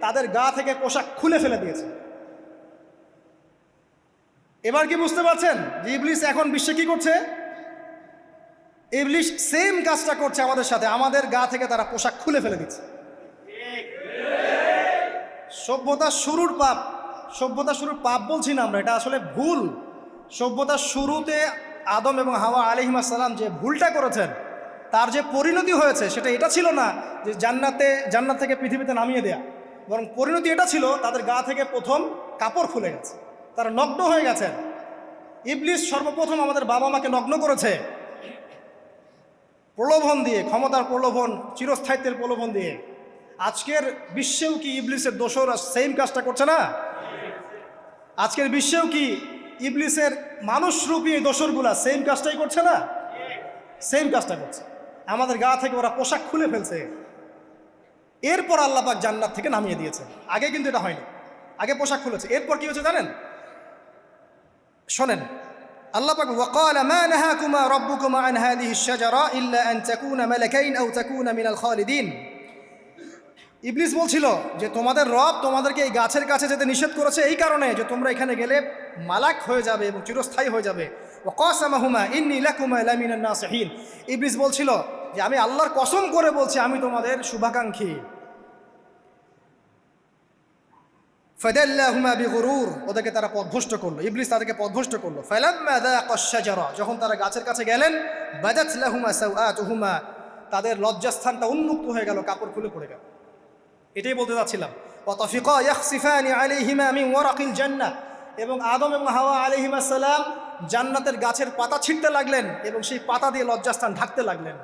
তাদের গা থেকে পোশাক খুলে ফেলে দিয়েছে। এবার কি বুঝতে পারছেন যে ইবলিস এখন বিশ্বে কি করছে? ইবলিস সেম কাজটা করছে আমাদের সাথে, আমাদের গা থেকে তারা পোশাক খুলে ফেলে দিচ্ছে। সভ্যতার শুরুর পাপ বলছি না আমরা, এটা আসলে ভুল। সভ্যতার শুরুতে আদম এবং হাওয়া আলাইহিস সালাম যে ভুলটা করেছেন, তার যে পরিণতি হয়েছে সেটা এটা ছিল না যে জান্নাত থেকে পৃথিবীতে নামিয়ে দেয়া, বরং পরিণতি এটা ছিল তাদের গা থেকে প্রথম কাপড় খুলে গেছে, তারা নগ্ন হয়ে গেছেন। ইবলিস সর্বপ্রথম আমাদের বাবা মাকে নগ্ন করেছে প্রলোভন দিয়ে, ক্ষমতার প্রলোভন, চিরস্থায়িত্বের প্রলোভন দিয়ে। আজকের বিশ্বেও কি ইবলিসের দোসররা সেম কাজটা করছে না? আজকের বিশ্বেও কি ইবলিসের মানুষরূপী দোসরগুলা সেম কাজটাই করছে না? সেম কাজটা করছে, আমাদের গা থেকে ওরা পোশাক খুলে ফেলছে। এরপর আল্লাহ পাক জান্নাত থেকে নামিয়ে দিয়েছেন, আগে কিন্তু এটা হয়নি, আগে পোশাক খুলেছে। এরপর কি হচ্ছে জানেন? শোনেন, আল্লাহ পাক ওয়াকালা মা নাহাকুমা রাব্বুকুমা আন হাযিহি আশ-শাজারা ইল্লা আন তাকুনা মালাকাইন আও তাকুনা মিনাল খালিদিন। ইবলিস বলছিল যে তোমাদের রব তোমাদেরকে এই গাছের কাছে যেতে নিষেধ করেছে এই কারণে যে তোমরা এখানে গেলে মালাক হয়ে যাবে এবং চিরস্থায়ী হয়ে যাবে। ওয়া কাসামাহুমা ইন্নী লাকুমা লামিনান নাসিহিন। ইবলিস বলছিল যে আমি আল্লাহর কসম করে বলছি আমি তোমাদের শুভাকাঙ্ক্ষী। ফাদাল্লাহুমা বিগুরুর, ওদেরকে তারা পথভ্রষ্ট করলো, ইবলিস তাদেরকে পথভ্রষ্ট করলো। ফালাম্মা যাকাশ শাজারা, যখন তারা গাছের কাছে গেলেন, বাদাত লাহুমা সাওআতুহুমা, তাদের লজ্জাস্থানটা উন্মুক্ত হয়ে গেল, কাপড় খুলে পড়ে গেল। এটাই বলতে চাচ্ছিলাম। ওয়া তাফিকা ইয়াখসিফানি আলাইহিমা মিন ওয়ারাকিল জান্নাহ, এবং আদম এবং হাওয়া আলাইহিস সালাম জান্নাতের গাছের পাতা ছিঁড়তে লাগলেন এবং সেই পাতা দিয়ে লজ্জাস্থান ঢাকতে লাগলেন।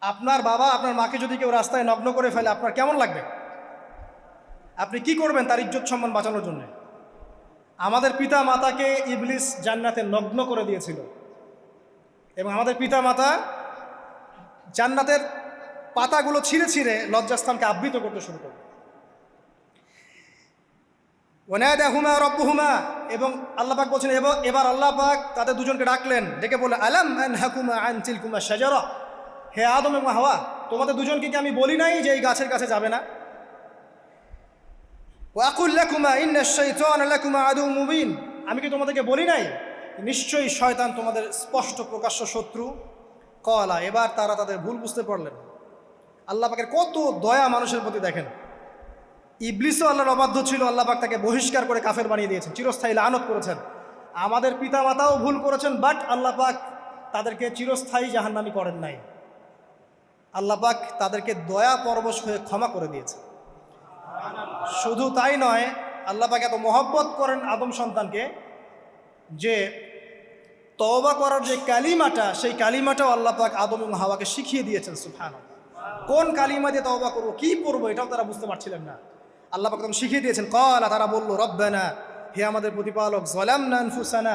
আপনার বাবা আপনার মাকে যদি কেউ রাস্তায় নগ্ন করে ফেলে আপনার কেমন লাগবে? আপনি কি করবেন তার ইজ্জত সম্মান বাঁচানোর জন্য? আমাদের পিতা মাতাকে ইবলিস জান্নাতে নগ্ন করে দিয়েছিল এবং আমাদের পিতা মাতা জান্নাতের পাতাগুলো ছিঁড়ে ছিঁড়ে লজ্জাস্থানকে আবৃত করতে শুরু করল। ওয়ানাদাহুমা রাব্বুহুমা, এবং আল্লাহ পাক বলছেন এবার আল্লাহ পাক তাদের দুজনকে ডাকলেন, ডেকে বলে আলাম আনহাকুমা আন তিলকুমা শাজারা, হে আদম এবং হাওয়া তোমাদের দুজনকে কি আমি বলি নাই যে এই গাছের কাছে যাবে না? ওয়াকুল লাকুমা ইন্নাশ শাইতানা লাকুমা আদুউম মুবিন, আমি কি তোমাদেরকে বলি নাই নিশ্চয়ই শয়তান তোমাদের স্পষ্ট প্রকাশ্য শত্রু? কলা, এবার তারা তাদের ভুল বুঝতে পারলেন। আল্লাহ পাকের কত দয়া মানুষের প্রতি দেখেন। ইবলিসও আল্লাহর অবাধ্য ছিল, আল্লাহ পাক তাকে বহিষ্কার করে কাফের বানিয়ে দিয়েছেন, চিরস্থায়ী লানত করেছেন। আমাদের পিতা মাতাও ভুল করেছেন, বাট আল্লাহ পাক তাদেরকে চিরস্থায়ী জাহান্নামী করেন নাই। আল্লাহ পাক তাদেরকে দয়া পরবশ হয়ে ক্ষমা করে দিয়েছে। শুধু তাই নয়, আল্লাহ পাক এত মহব্বত করেন আদম সন্তানকে যে তওবা করার যে কালিমাটা, সেই কালিমাটাও আল্লাহ পাক আদম এবং হাওয়াকে শিখিয়ে দিয়েছেন। সুবহানাল্লাহ, কোন কালিমা দিয়ে তওবা করবো, কি পড়বো, এটাও তারা বুঝতে পারছিলেন না। আল্লাহ পাক তখন শিখিয়ে দিয়েছেন। ক্বালা, তারা বলল, রব্বানা, হে আমাদের প্রতিপালক, যালামনা আনফুসানা,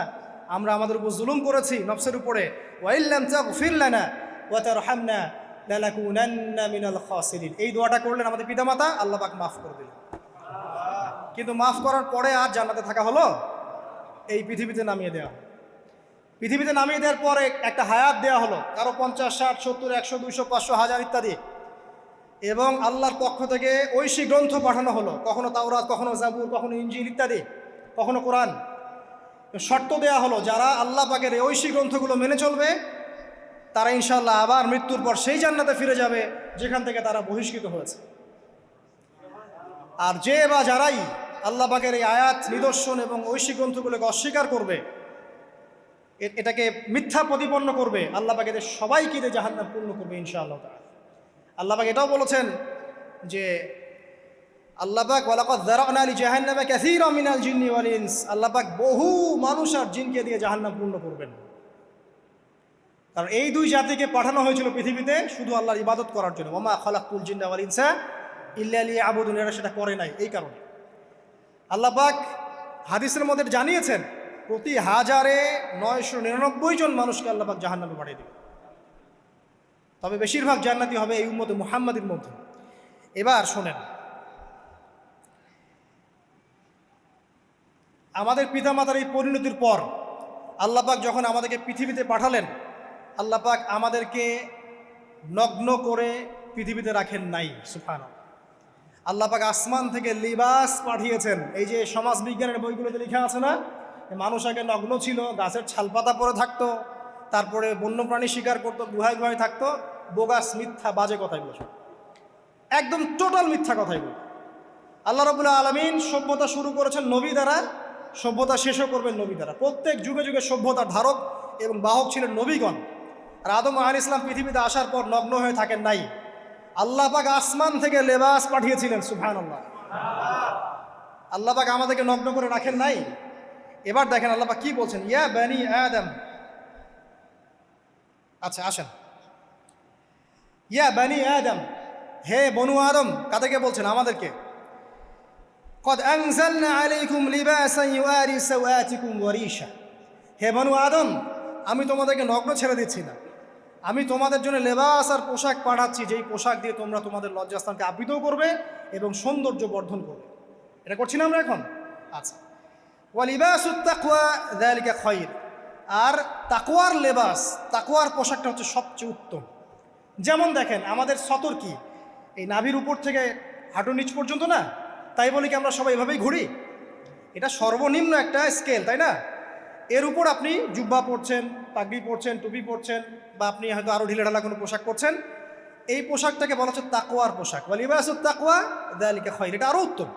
আমরা আমাদের উপর জুলুম করেছি, নফসের উপরে, ওয়া ইল্লাম তাগফির লানা ওয়া তারহামনা লানাকুনান্না মিনাল খাসিরিন। এই দোয়াটা করলেন আমাদের পিতামাতা, আল্লাহ পাক মাফ করে দিলেন। কিন্তু মাফ করার পরে আর জান্নাতে থাকা হলো? এই পৃথিবীতে নামিয়ে দেওয়া। পৃথিবীতে নামিয়ে দেওয়ার পরে একটা হায়াত দেওয়া হলো, কারো 50, 60, 70, 100, 200, 500, 1000 ইত্যাদি, এবং আল্লাহর পক্ষ থেকে ঐশী গ্রন্থ পাঠানো হলো, কখনো তাওরাত, কখনো জাবুর, কখনো ইনজিল ইত্যাদি, কখনো কোরআন। শর্ত দেয়া হলো যারা আল্লাহ পাকের এই ঐশী গ্রন্থগুলো মেনে চলবে তারা ইনশাআল্লাহ আবার মৃত্যুর পর সেই জান্নাতে ফিরে যাবে যেখান থেকে তারা বহিষ্কৃত হয়েছে। আর যে বা যারাই আল্লাহ পাকের এই আয়াত, নিদর্শন এবং ঐশী গ্রন্থগুলোকে অস্বীকার করবে, এটাকে মিথ্যা প্রতিপন্ন করবে, আল্লাহ পাক এদের সবাইকে দিয়ে জাহান্নাম পূর্ণ করবে ইনশাআল্লাহ তাআলা। আল্লাহ পাক এটাও বলেছেন যে আল্লাহ পাক ওয়ালাকাদ যারানা লি জাহান্নামা কাসীরাম মিনাল জিন্নি ওয়াল ইনস, আল্লাহ পাক বহু মানুষ আর জিনকে দিয়ে জাহান্নাম পূর্ণ করবেন। কারণ এই দুই জাতিকে পাঠানো হয়েছিল পৃথিবীতে শুধু আল্লাহর ইবাদত করার জন্য। ওয়া মা খালাকতুল জিন্না ওয়াল ইনসা ইল্লা লিয়াবুদুন, এরা সেটা করে নাই। এই কারণে আল্লাহ পাক হাদিসের মধ্যে জানিয়েছেন প্রতি 1099 জন মানুষকে আল্লাহ পাক জাহান্নামে পাঠিয়ে দেবে। তবে বেশিরভাগ জান্নাতি হবে এই উম্মতে মুহাম্মাদের মধ্যে। এবার শোনেন, আমাদের পিতামাতার এই পরিণতির পর আল্লাহ পাক যখন আমাদেরকে পৃথিবীতে পাঠালেন, আল্লাহ পাক আমাদেরকে নগ্ন করে পৃথিবীতে রাখেন নাই। সুবহানাল্লাহ। আল্লাহ পাক আসমান থেকে লিবাস পাঠিয়েছেন। এই যে সমাজ বিজ্ঞানের বইগুলোতে লেখা আছে না, মানুষ আগে নগ্ন ছিল, গাছের ছালপাতা পরে থাকতো, তারপরে বন্যপ্রাণী শিকার করতো, গুহায় গুহায় থাকতো। বোগাস, মিথ্যা, বাজে কথাগুলো, একদম টোটাল মিথ্যা কথাগুলো। আল্লাহ রাব্বুল আলামিন সভ্যতা শুরু করেছেন নবী দ্বারা, সভ্যতা শেষও করবেন নবী দ্বারা। প্রত্যেক যুগে যুগে সভ্যতার ধারক এবং বাহক ছিলেন নবীগণ। আর আদম আলাইহিস সালাম পৃথিবীতে আসার পর নগ্ন হয়ে থাকেন নাই। আল্লাহ পাক আসমান থেকে লেবাস পাঠিয়েছিলেন। সুবহানাল্লাহ। আল্লাহ পাক আমাদেরকে নগ্ন করে রাখেন নাই। এবার দেখেন আল্লাহ পাক কি বলছেন, ইয়া বানি আদম। আচ্ছা আসেন, ইয়া বানি আদম, হে বনু আদম। কাদেরকে বলছেন? আমাদেরকে। কদ আনজালনা আলাইকুম লিবাসান ইউআরি সাওআতিকুম ওয়া রিশা। হে বনু আদম, আমি তোমাদেরকে নগ্ন ছেড়ে দিচ্ছি না, আমি তোমাদের জন্য লেবাস আর পোশাক পাঠাচ্ছি, যেই পোশাক দিয়ে তোমরা তোমাদের লজ্জাস্থানকে আবৃতও করবে এবং সৌন্দর্য বর্ধন করবে। এটা করছি না আমরা এখন? আচ্ছা, ওয়া লিবাসুত তাকওয়া যালিকা খায়র। আর তাকওয়ার লেবাস, তাকওয়ার পোশাকটা হচ্ছে সবচেয়ে উত্তম। যেমন দেখেন, আমাদের সতর কি এই নাভির উপর থেকে হাঁটুর নিচ পর্যন্ত না? তাই বলি কি আমরা সবাই এভাবেই ঘুরি? এটা সর্বনিম্ন একটা স্কেল, তাই না? এর উপর আপনি জুব্বা পরছেন, পাগড়ি পরছেন, টুপি পরছেন, বা আপনি হয়তো আরও ঢিলেঢালা কোনো পোশাক পরছেন। এই পোশাকটাকে বলা হচ্ছে তাকওয়ার পোশাক। ওয়া লিবাসুত তাকওয়া যালিকা খায়র। এটা আরও উত্তম।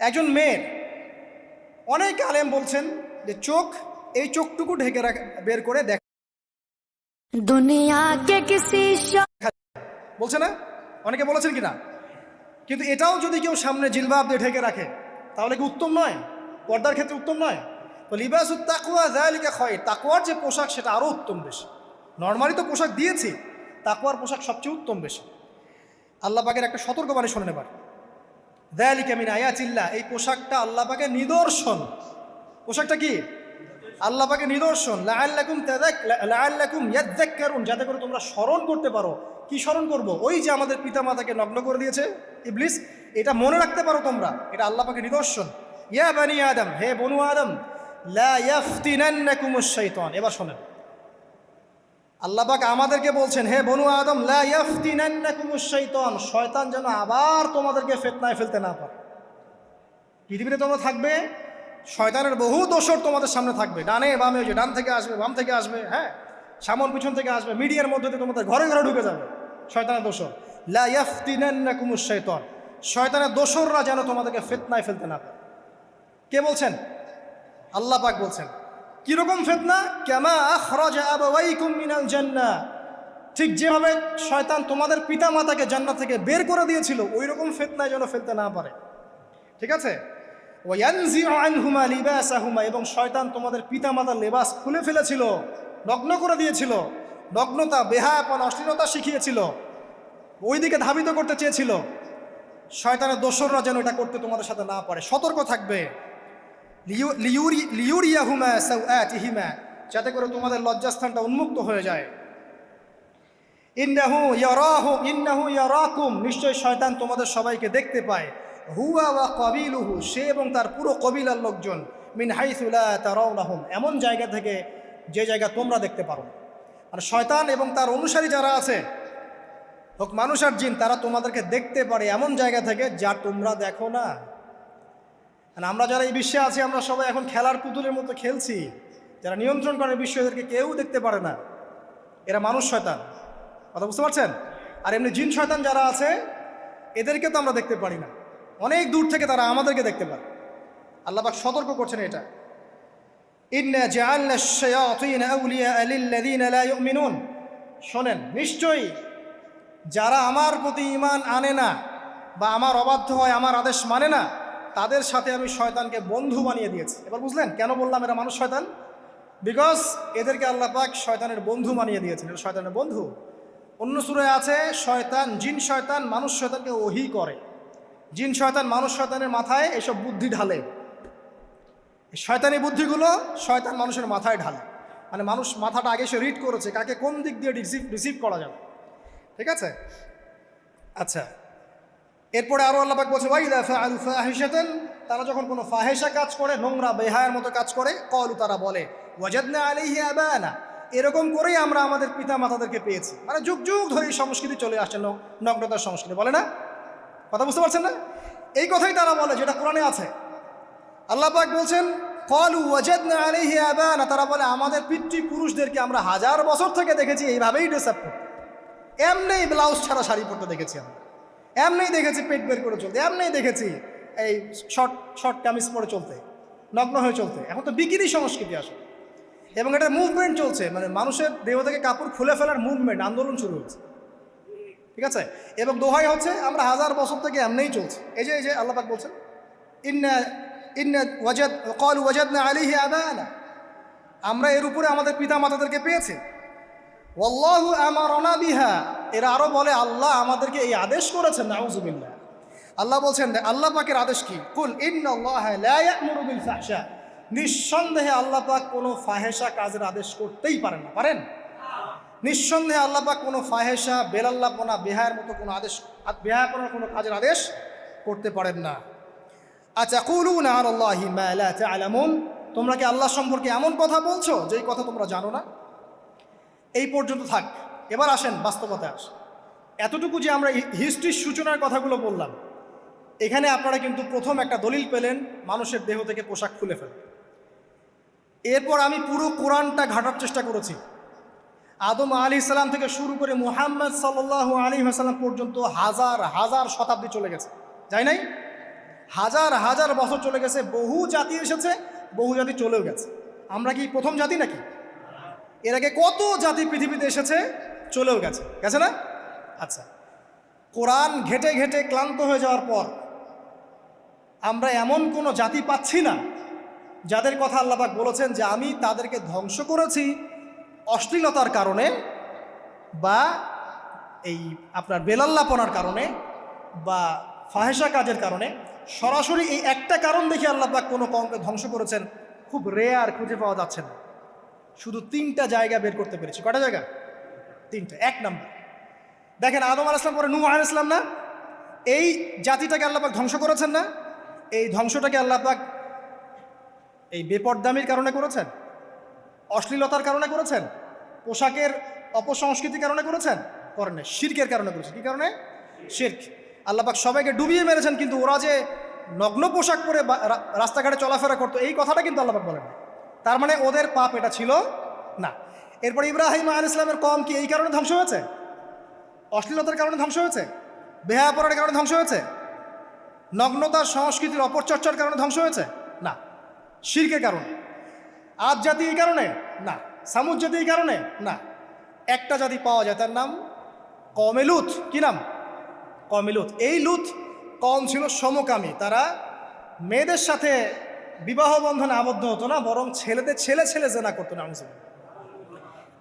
একজন মেয়ের, অনেক আলেম বলছেন যে চোখ, এই চোখটুকু ঢেকে বের করে দেখ দুনিয়া কে কিসি বলছে না? অনেকে বলেছেন কিনা? কিন্তু এটাও যদি কেউ সামনে জিলবাব দিয়ে ঢেকে রাখে তাহলে কি উত্তম নয়? পর্দার ক্ষেত্রে উত্তম নয়? তো লিবাসুত তাকওয়া যালিকা খায়র, তাকওয়ার যে পোশাক সেটা আরও উত্তম বেশি। নর্মালি তো পোশাক দিয়েছি, তাকওয়ার পোশাক সবচেয়ে উত্তম বেশি। আল্লাহ পাকের একটা সতর্কবাণী শোনেন এবার। যালিকা মিন আয়াতিল্লাহ, এই পোশাকটা আল্লাহ পাকের নিদর্শন। পোশাকটা কি? আল্লাহ পাকের নিদর্শন। লাআল্লাকুম ইয়াযাক্কারুন, যাতে করে তোমরা স্মরণ করতে পারো। কি স্মরণ করব? ওই যে আমাদের পিতামাতাকে নগ্ন করে দিয়েছে ইবলিস, এটা মনে রাখতে পারো তোমরা, এটা আল্লাহ পাকের নিদর্শন। ইয়া বানি আদম, হে বনু আদম, লা ইয়াফতিনান্নাকুমুশ শাইতান। এবার শোনেন, আল্লাহ পাক আমাদেরকে বলছেন, হে বনু আদম, লা ইয়াফতিনান্নাকুমুশ শাইতান, শয়তান যেন আবার তোমাদেরকে ফিতনায় ফেলতে না পারে। পৃথিবীতে তোমরা থাকবে, শয়তানের বহু দোসর তোমাদের সামনে থাকবে, ডানে বামে, যে ডান থেকে আসবে, বাম থেকে আসবে, হ্যাঁ, সামন পিছন থেকে আসবে, মিডিয়ার মধ্যে দিয়ে তোমাদের ঘরে ঘরে ঢুকে যাবে শয়তানের দোসর। লা ইয়াফতিনান্নাকুমুশ শাইতান, শয়তানের দোসররা যেন তোমাদেরকে ফিতনায় ফেলতে না পারে। কে বলছেন? আল্লাহ পাক বলছেন। কিরকম ফিতনা? কামা আখরাজা আবাওয়াইকুম মিনাল জান্নাহ, ঠিক যেভাবে শয়তান তোমাদের পিতা মাতাকে জান্নাত থেকে বের করে দিয়েছিল, ওই রকম ফিতনায় যেন ফেলতে না পারে। ঠিক আছে? ওয়ায়ানজিউ আনহুমা লিবাসাহুমা, এবং শয়তান তোমাদের পিতা মাতার লেবাস খুলে ফেলেছিল, নগ্ন করে দিয়েছিল, নগ্নতা, বেহায়াপন, অশ্লীলতা শিখিয়েছিল, ওইদিকে ধাবিত করতে চেয়েছিল। শয়তানের দোসররা যেন এটা করতে তোমাদের সাথে না পারে। সতর্ক থাকবে। লিউরিয়াহুমা সাওআতিহিমা, যাতে করে তোমাদের লজ্জাস্থানটা উন্মুক্ত হয়ে যায়। ইন্নাহু ইয়ারাকুম, নিশ্চয় শয়তান তোমাদের সবাইকে দেখতে পায়। হুয়া ওয়া কাবিলুহু, সে এবং তার পুরো কবিলার লোকজন, মিন হাইসু লা তারাউনাহুম, এমন জায়গা থেকে যে জায়গা তোমরা দেখতে পারো। আর শয়তান এবং তার অনুসারী যারা আছে, হোক মানুষ আর জিন, তারা তোমাদেরকে দেখতে পারে এমন জায়গা থেকে যা তোমরা দেখো না। আমরা যারা এই বিশ্বে আছি, আমরা সবাই এখন খেলার পুতুলের মতো খেলছি। যারা নিয়ন্ত্রণ করে বিশ্ব, এদেরকে কেউ দেখতে পারে না। এরা মানুষ শয়তান। কথা বুঝতে পারছেন? আর এমনি জিন শয়তান যারা আছে, এদেরকে তো আমরা দেখতে পারি না, অনেক দূর থেকে তারা আমাদেরকে দেখতে পারে। আল্লাহ পাক সতর্ক করছেন এটা। ইন্না জাআলনা আশ-শায়াতিন আউলিয়া লিল্লাযিনা লা ইউমিনুন, শোনেন, নিশ্চয়ই যারা আমার প্রতি ঈমান আনে না বা আমার অবাধ্য হয়, আমার আদেশ মানে না, তাদের সাথে আমি শয়তানকে বন্ধু বানিয়ে দিয়েছি। এবার বুঝলেন কেন বললাম এরা মানুষ শয়তান? বিকজ এদেরকে আল্লাহ পাক শয়তানের বন্ধু বানিয়ে দিয়েছেন। এটা শয়তানের বন্ধু। অন্য সূরায় আছে, শয়তান, জিন শয়তান মানুষ শয়তানকে ওহী করে। জিন শয়তান মানুষ শয়তানের মাথায় এসব বুদ্ধি ঢালে। এই শয়তানি বুদ্ধিগুলো শয়তান মানুষের মাথায় ঢালে, মানে মানুষ মাথাটা আগে সে রিড করেছে কাকে কোন দিক দিয়ে রিসিভ করা যাবে, ঠিক আছে। আচ্ছা, এরপরে আরো আল্লাহ পাক বলছে ওয়াইদা ফাআলু ফাহিশাতান, তারা যখন কোনো ফাহেসা কাজ করে, নোংরা বেহায়ার মতো কাজ করে, ক্বালু, তারা বলে ওয়াজাদনা আলাইহি আবানা, এরকম করেই আমরা আমাদের পিতা মাতাদেরকে পেয়েছি। মানে যুগ যুগ ধরে এই সংস্কৃতি চলে আসছে, নগ্নতার সংস্কৃতি, বলে না? কথা বুঝতে পারছেন না? এই কথাই তারা বলে যেটা কোরআনে আছে। আল্লাহ পাক বলছেন ক্বালু ওয়াজাদনা আলাইহি আবানা, তারা বলে আমাদের পিতৃপুরুষদেরকে আমরা হাজার বছর থেকে দেখেছি এইভাবেই ড্রেস আপ করতে, এমনি ব্লাউজ ছাড়া শাড়ি পরতে দেখেছি আমরা, এমনি দেখেছি পেট বের করে চলতে, এমনি দেখেছি এই শর্ট কামিজ পরে চলতে, নগ্ন হয়ে চলতে। এখন তো বিকিনি সংস্কৃতি আসে এবং এটা মুভমেন্ট চলছে, মানে মানুষের দেহ থেকে কাপড় খুলে ফেলার মুভমেন্ট, আন্দোলন শুরু হয়েছে, ঠিক আছে। এবং দোহাই হচ্ছে আমরা হাজার বছর থেকে এমনিই চলছে। এই যে আল্লাহ পাক বলছেন ক্বালু ওয়াজাদনা আলাইহি আবানা, আমরা এর উপরে আমাদের পিতা মাতাদেরকে পেয়েছি। ওয়াল্লাহু আমারানা বিহা, এরা আরো বলে আল্লাহ আমাদেরকে এই আদেশ করেছেন, নাউযুবিল্লাহ। আল্লাহ বলছেন আল্লাহ পাকের আদেশ কি? কুল ইন্নাল্লাহা লা ইয়া'মুরু বিল ফাহশা, নিঃসন্দেহে আল্লাহ পাক কোনো ফাহেসা কাজের আদেশ করতেই পারেন না, পারেন? নিঃসন্দেহে আল্লাহ পাক কোনো ফাহেসা, বেলাল্লাপনা, বেহায়ার মতো কোনো আদেশ, বেহায়াপনার কোনো কাজের আদেশ করতে পারেন না। আতাকুলুনা আলাল্লাহি মা লা তা'লামুন, তোমরা কি আল্লাহ সম্পর্কে এমন কথা বলছো যেই কথা তোমরা জানো না? এই পর্যন্ত থাক, এবার আসেন বাস্তবতায় আস। এতটুকু যে আমরা হিস্ট্রির সূচনার কথাগুলো বললাম, এখানে আপনারা কিন্তু প্রথম একটা দলিল পেলেন মানুষের দেহ থেকে পোশাক খুলে ফেলে। এরপর আমি পুরো কোরআনটা ঘাটার চেষ্টা করেছি, আদম আলাইহিস সালাম থেকে শুরু করে মুহাম্মদ সাল্লাল্লাহু আলাইহি ওয়াসাল্লাম পর্যন্ত হাজার হাজার শতাব্দী চলে গেছে, যাই নাই? হাজার হাজার বছর চলে গেছে, বহু জাতি এসেছে, বহু জাতি চলেও গেছে। আমরা কি প্রথম জাতি নাকি? এর আগে কত জাতি পৃথিবীতে এসেছে, চলেও গেছে, গেছে না? আচ্ছা, কোরআন ঘেটে ঘেটে ক্লান্ত হয়ে যাওয়ার পর আমরা এমন কোনো জাতি পাচ্ছি না যাদের কথা আল্লাহ পাক বলেছেন যে আমি তাদেরকে ধ্বংস করেছি অশ্লীলতার কারণে বা এই আপনার বেলাল্লাপনার কারণে বা ফাহেসা কাজের কারণে। সরাসরি এই একটা কারণ দেখে আল্লাহ পাক কোনো কওমকে ধ্বংস করেছেন খুব রেয়ার, খুঁজে পাওয়া যাচ্ছে না। শুধু 3টা জায়গা বের করতে পেরেছি। কটা জায়গা? 3টা। 1 নম্বর দেখেন, আদম আলাইহিস সালাম পরে নূহ আলাইহিস সালাম না, এই জাতিটাকে আল্লাহ পাক ধ্বংস করেছেন না? এই ধ্বংসটাকে আল্লাহ পাক এই বেপরদামির কারণে করেছেন, অশ্লীলতার কারণে করেছেন, পোশাকের অপসংস্কৃতির কারণে করেছেন? করেন না, শিরকের কারণে করেছেন। কি কারণে? শিরক। আল্লাহ পাক সবাইকে ডুবিয়ে মেরেছেন, কিন্তু ওরা যে নগ্ন পোশাক পরে রাস্তাঘাটে চলাফেরা করতো এই কথাটা কিন্তু আল্লাহ পাক বলেন না। তার মানে ওদের পাপ এটা ছিল না। এরপর ইব্রাহিম আলাইহিস সালামের কওম কি এই কারণে ধ্বংস হয়েছে? অশ্লীলতার কারণে ধ্বংস হয়েছে? বেহায়াপনার কারণে ধ্বংস হয়েছে? নগ্নতার সংস্কৃতির অপচর্চার কারণে ধ্বংস হয়েছে? না, শিরকের কারণে। আদ জাতি এই কারণে? না। সামুদ জাতি এই কারণে? না। একটা জাতি পাওয়া যায়, তার নাম কওমে লূত। কি নাম? কওমে লূত। এই লূত কওম ছিল সমকামী, তারা মেয়েদের সাথে বিবাহ বন্ধনে আবদ্ধ হতো না, বরং ছেলেদের ছেলে ছেলে জেনা করতো না।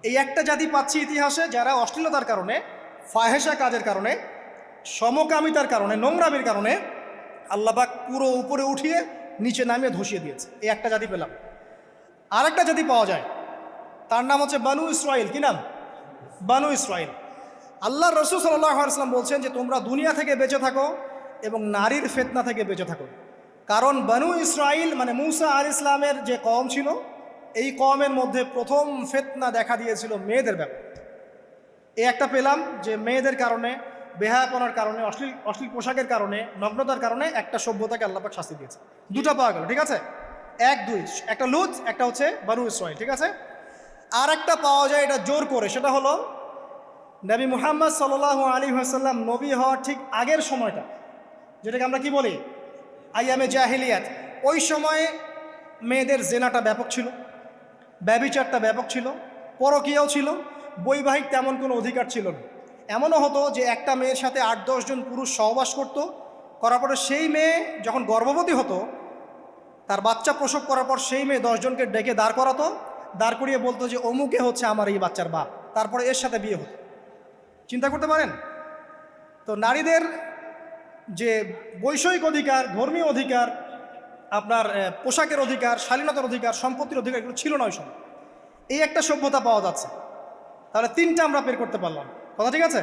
এই একটা জাতি পাচ্ছি ইতিহাসে যারা অশ্লীলতার কারণে, ফাহেসা কাজের কারণে, সমকামিতার কারণে, নোংরামির কারণে আল্লাহ পাক পুরো উপরে উঠিয়ে নিচে নামিয়ে ধসিয়ে দিয়েছে। এই একটা জাতি পেলাম। আর একটা জাতি পাওয়া যায়, তার নাম হচ্ছে বানু ইসরাইল। কি নাম? বানু ইসরাইল। আল্লাহ রাসূল সাল্লাল্লাহু আলাইহি ওয়াসাল্লাম বলছেন যে তোমরা দুনিয়া থেকে বেঁচে থাকো এবং নারীর ফিতনা থেকে বেঁচে থাকো। কারণ বানু ইসরাইল মানে মূসা আলাইহিস সালামের যে কওম ছিল, এই কওমের মধ্যে প্রথম ফিতনা দেখা দিয়েছিল মেয়েদের ব্যাপারে। এই একটা পেলাম যে মেয়েদের কারণে, বেহায়াপনার কারণে, অশ্লীল পোশাকের কারণে, নগ্নতার কারণে একটা সভ্যতাকে আল্লাহ পাক শাস্তি দিয়েছে। 2টা পাওয়া গেল, ঠিক আছে? 1, 2, একটা লূত, একটা হচ্ছে বানু ইসরাইল, ঠিক আছে? আর একটা পাওয়া যায় এটা জোর করে, সেটা হলো নবী মুহাম্মদ সাল্লাল্লাহু আলাইহি ওয়াসাল্লাম নবী হওয়ার ঠিক আগের সময়টা, যেটাকে আমরা কি বলি আইয়ামে জাহিলিয়াত। ওই সময়ে মেয়েদের জেনাটা ব্যাপক ছিল, ব্যভিচারটা ব্যাপক ছিল, পরকীয়াও ছিল, বৈবাহিক তেমন কোনো অধিকার ছিল না। এমনও হতো যে একটা মেয়ের সাথে 8-10 জন পুরুষ সহবাস করার পরে সেই মেয়ে যখন গর্ভবতী হতো, তার বাচ্চা প্রসব করার পর সেই মেয়ে 10 জনকে ডেকে দাঁড় করাতো, দাঁড় করিয়ে বলতো যে অমুকে হচ্ছে আমার এই বাচ্চার বাপ, তারপরে এর সাথে বিয়ে হতো। চিন্তা করতে পারেন তো, নারীদের যে বৈষয়িক অধিকার, ধর্মীয় অধিকার, আপনার পোশাকের অধিকার, শালীনতার অধিকার, সম্পত্তির অধিকার এগুলো ছিল না ওই সময়। এই একটা সভ্যতা পাওয়া যাচ্ছে। তাহলে তিনটা আমরা বের করতে পারলাম, কথা ঠিক আছে?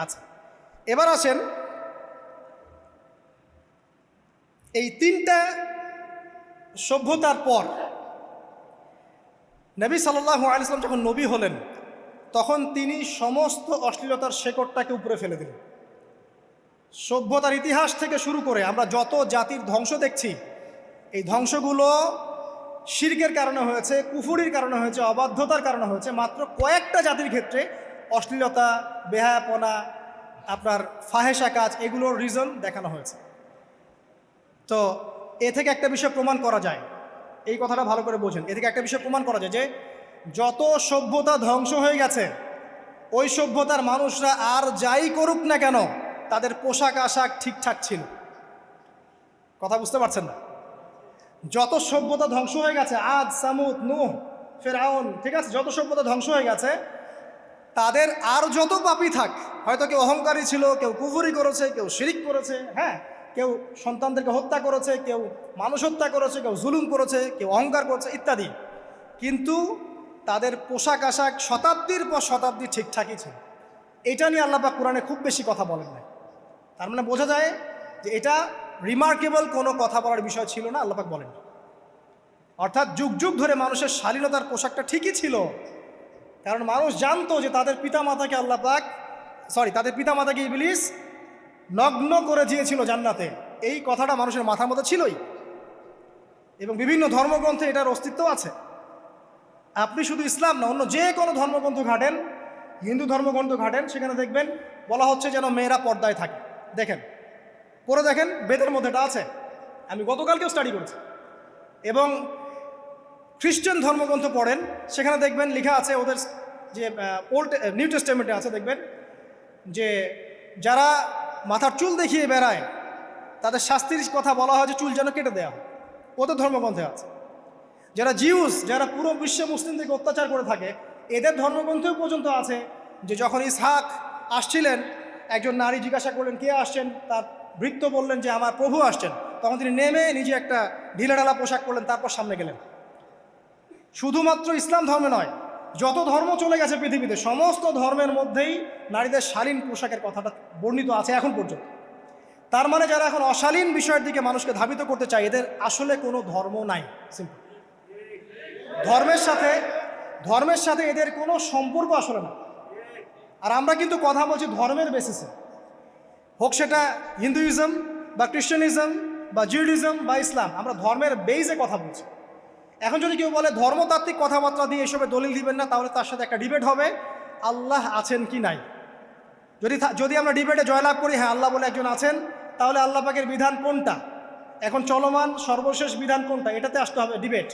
আচ্ছা, এবার আসেন এই তিনটা সভ্যতার পর নবী সাল্লাল্লাহু আলাইহি ওয়াসাল্লাম যখন নবী হলেন তখন তিনি সমস্ত অশ্লীলতার শেকড়টাকে উপরে ফেলে দিলেন। সভ্যতার ইতিহাস থেকে শুরু করে আমরা যত জাতির ধ্বংস দেখছি, এই ধ্বংসগুলো শিরকের কারণে হয়েছে, কুফুরির কারণে হয়েছে, অবাধ্যতার কারণে হয়েছে। মাত্র কয়েকটা জাতির ক্ষেত্রে অশ্লীলতা, বেহায়াপনা, আপনার ফাহেসা কাজ, এগুলোর রিজন দেখানো হয়েছে। তো এ থেকে একটা বিষয় প্রমাণ করা যায়, এই কথাটা ভালো করে বোঝেন। এ থেকে একটা বিষয় প্রমাণ করা যায় যে যত সভ্যতা ধ্বংস হয়ে গেছে, ওই সভ্যতার মানুষরা আর যাই করুক না কেন তাদের পোশাক আশাক ঠিকঠাক ছিল। কথা বুঝতে পারছেন না? যত সভ্যতা ধ্বংস হয়ে গেছে, আদ, সামুদ, নূহ, ফেরাউন, ঠিক আছে, যত সভ্যতা ধ্বংস হয়ে গেছে, তাদের আর যত পাপী থাক, হয়তো কেউ অহংকারী ছিল, কেউ কুফরি করেছে, কেউ শিরিক করেছে, হ্যাঁ, কেউ সন্তানদেরকে হত্যা করেছে, কেউ মানুষ হত্যা করেছে, কেউ জুলুম করেছে, কেউ অহংকার করেছে ইত্যাদি, কিন্তু তাদের পোশাক আশাক শতাব্দীর পর শতাব্দী ঠিকঠাকই ছিল। এটা নিয়ে আল্লাহ পাক কোরআনে খুব বেশি কথা বলেন না। তার মানে বোঝা যায় যে এটা রিমার্কেবল কোনো কথা বলার বিষয় ছিল না, আল্লাহ পাক বলেন। অর্থাৎ যুগ যুগ ধরে মানুষের শালীনতার পোশাকটা ঠিকই ছিল, কারণ মানুষ জানতো যে তাদের পিতামাতাকে আল্লাহ পাক তাদের পিতামাতাকে ইবলিস নগ্ন করে দিয়েছিল জান্নাতে। এই কথাটা মানুষের মাথার মধ্যে ছিলই, এবং বিভিন্ন ধর্মগ্রন্থে এটার অস্তিত্ব আছে। আপনি শুধু ইসলাম না, অন্য যে কোনো ধর্মগ্রন্থ ঘাটেন, হিন্দু ধর্মগ্রন্থ ঘাটেন, সেখানে দেখবেন বলা হচ্ছে যেন মেয়েরা পর্দায় থাকে। দেখেন, পরে দেখেন, বেদের মধ্যে এটা আছে, আমি গতকালকেও স্টাডি করেছি। এবং খ্রিস্টান ধর্মগ্রন্থ পড়েন, সেখানে দেখবেন লেখা আছে, ওদের যে নিউ টেস্টামেন্টে আছে, দেখবেন যে যারা মাথার চুল দেখিয়ে বেড়ায় তাদের শাস্তির কথা বলা হয় যে চুল যেন কেটে দেওয়া হয়, ওদের ধর্মগ্রন্থে আছে। যারা জিউস, যারা পুরো বিশ্বে মুসলিমদেরকে অত্যাচার করে থাকে, এদের ধর্মগ্রন্থেও পর্যন্ত আছে যে যখন ইসহাক আসছিলেন, একজন নারী জিজ্ঞাসা করলেন কে আসছেন, তার ভৃত্য বললেন যে আমার প্রভু আসছেন। তখন তিনি নেমে নিজে একটা ঢিলাঢালা পোশাক করলেন, তারপর সামনে গেলেন। শুধুমাত্র ইসলাম ধর্মে নয়, যত ধর্ম চলে গেছে পৃথিবীতে, সমস্ত ধর্মের মধ্যেই নারীদের শালীন পোশাকের কথাটা বর্ণিত আছে এখন পর্যন্ত। তার মানে যারা এখন অশালীন বিষয়ের দিকে মানুষকে ধাবিত করতে চায়, এদের আসলে কোনো ধর্ম নাই। সিম্পল। ধর্মের সাথে এদের কোনো সম্পর্ক আসলে না। আর আমরা কিন্তু কথা বলছি ধর্মের বেসিসে, হোক সেটা হিন্দুইজম বা খ্রিস্টানিজম বা জিউডিজম বা ইসলাম, আমরা ধর্মের বেইজে কথা বলছি। এখন যদি কেউ বলে ধর্মতাত্ত্বিক কথাবার্তা দিয়ে এসবে দলিল দিবেন না, তাহলে তার সাথে একটা ডিবেট হবে আল্লাহ আছেন কি নাই। যদি আমরা ডিবেটে জয়লাভ করি হ্যাঁ আল্লাহ বলে একজন আছেন, তাহলে আল্লাহ পাকের বিধান কোনটা, এখন চলমান সর্বশেষ বিধান কোনটা, এটাতে আসতে হবে ডিবেট।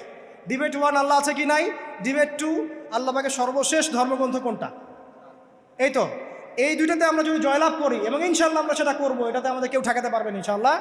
ডিবেট 1 আল্লাহ আছে কি নাই, ডিবেট 2 আল্লাহ পাকের সর্বশেষ ধর্মগ্রন্থ কোনটা। এই তো, এই দুইটাতে আমরা যদি জয়লাভ করি, এবং ইনশাআল্লাহ আমরা সেটা করবো, এটাতে আমাদের কেউ ঠেকাতে পারবেন ইনশাআল্লাহ।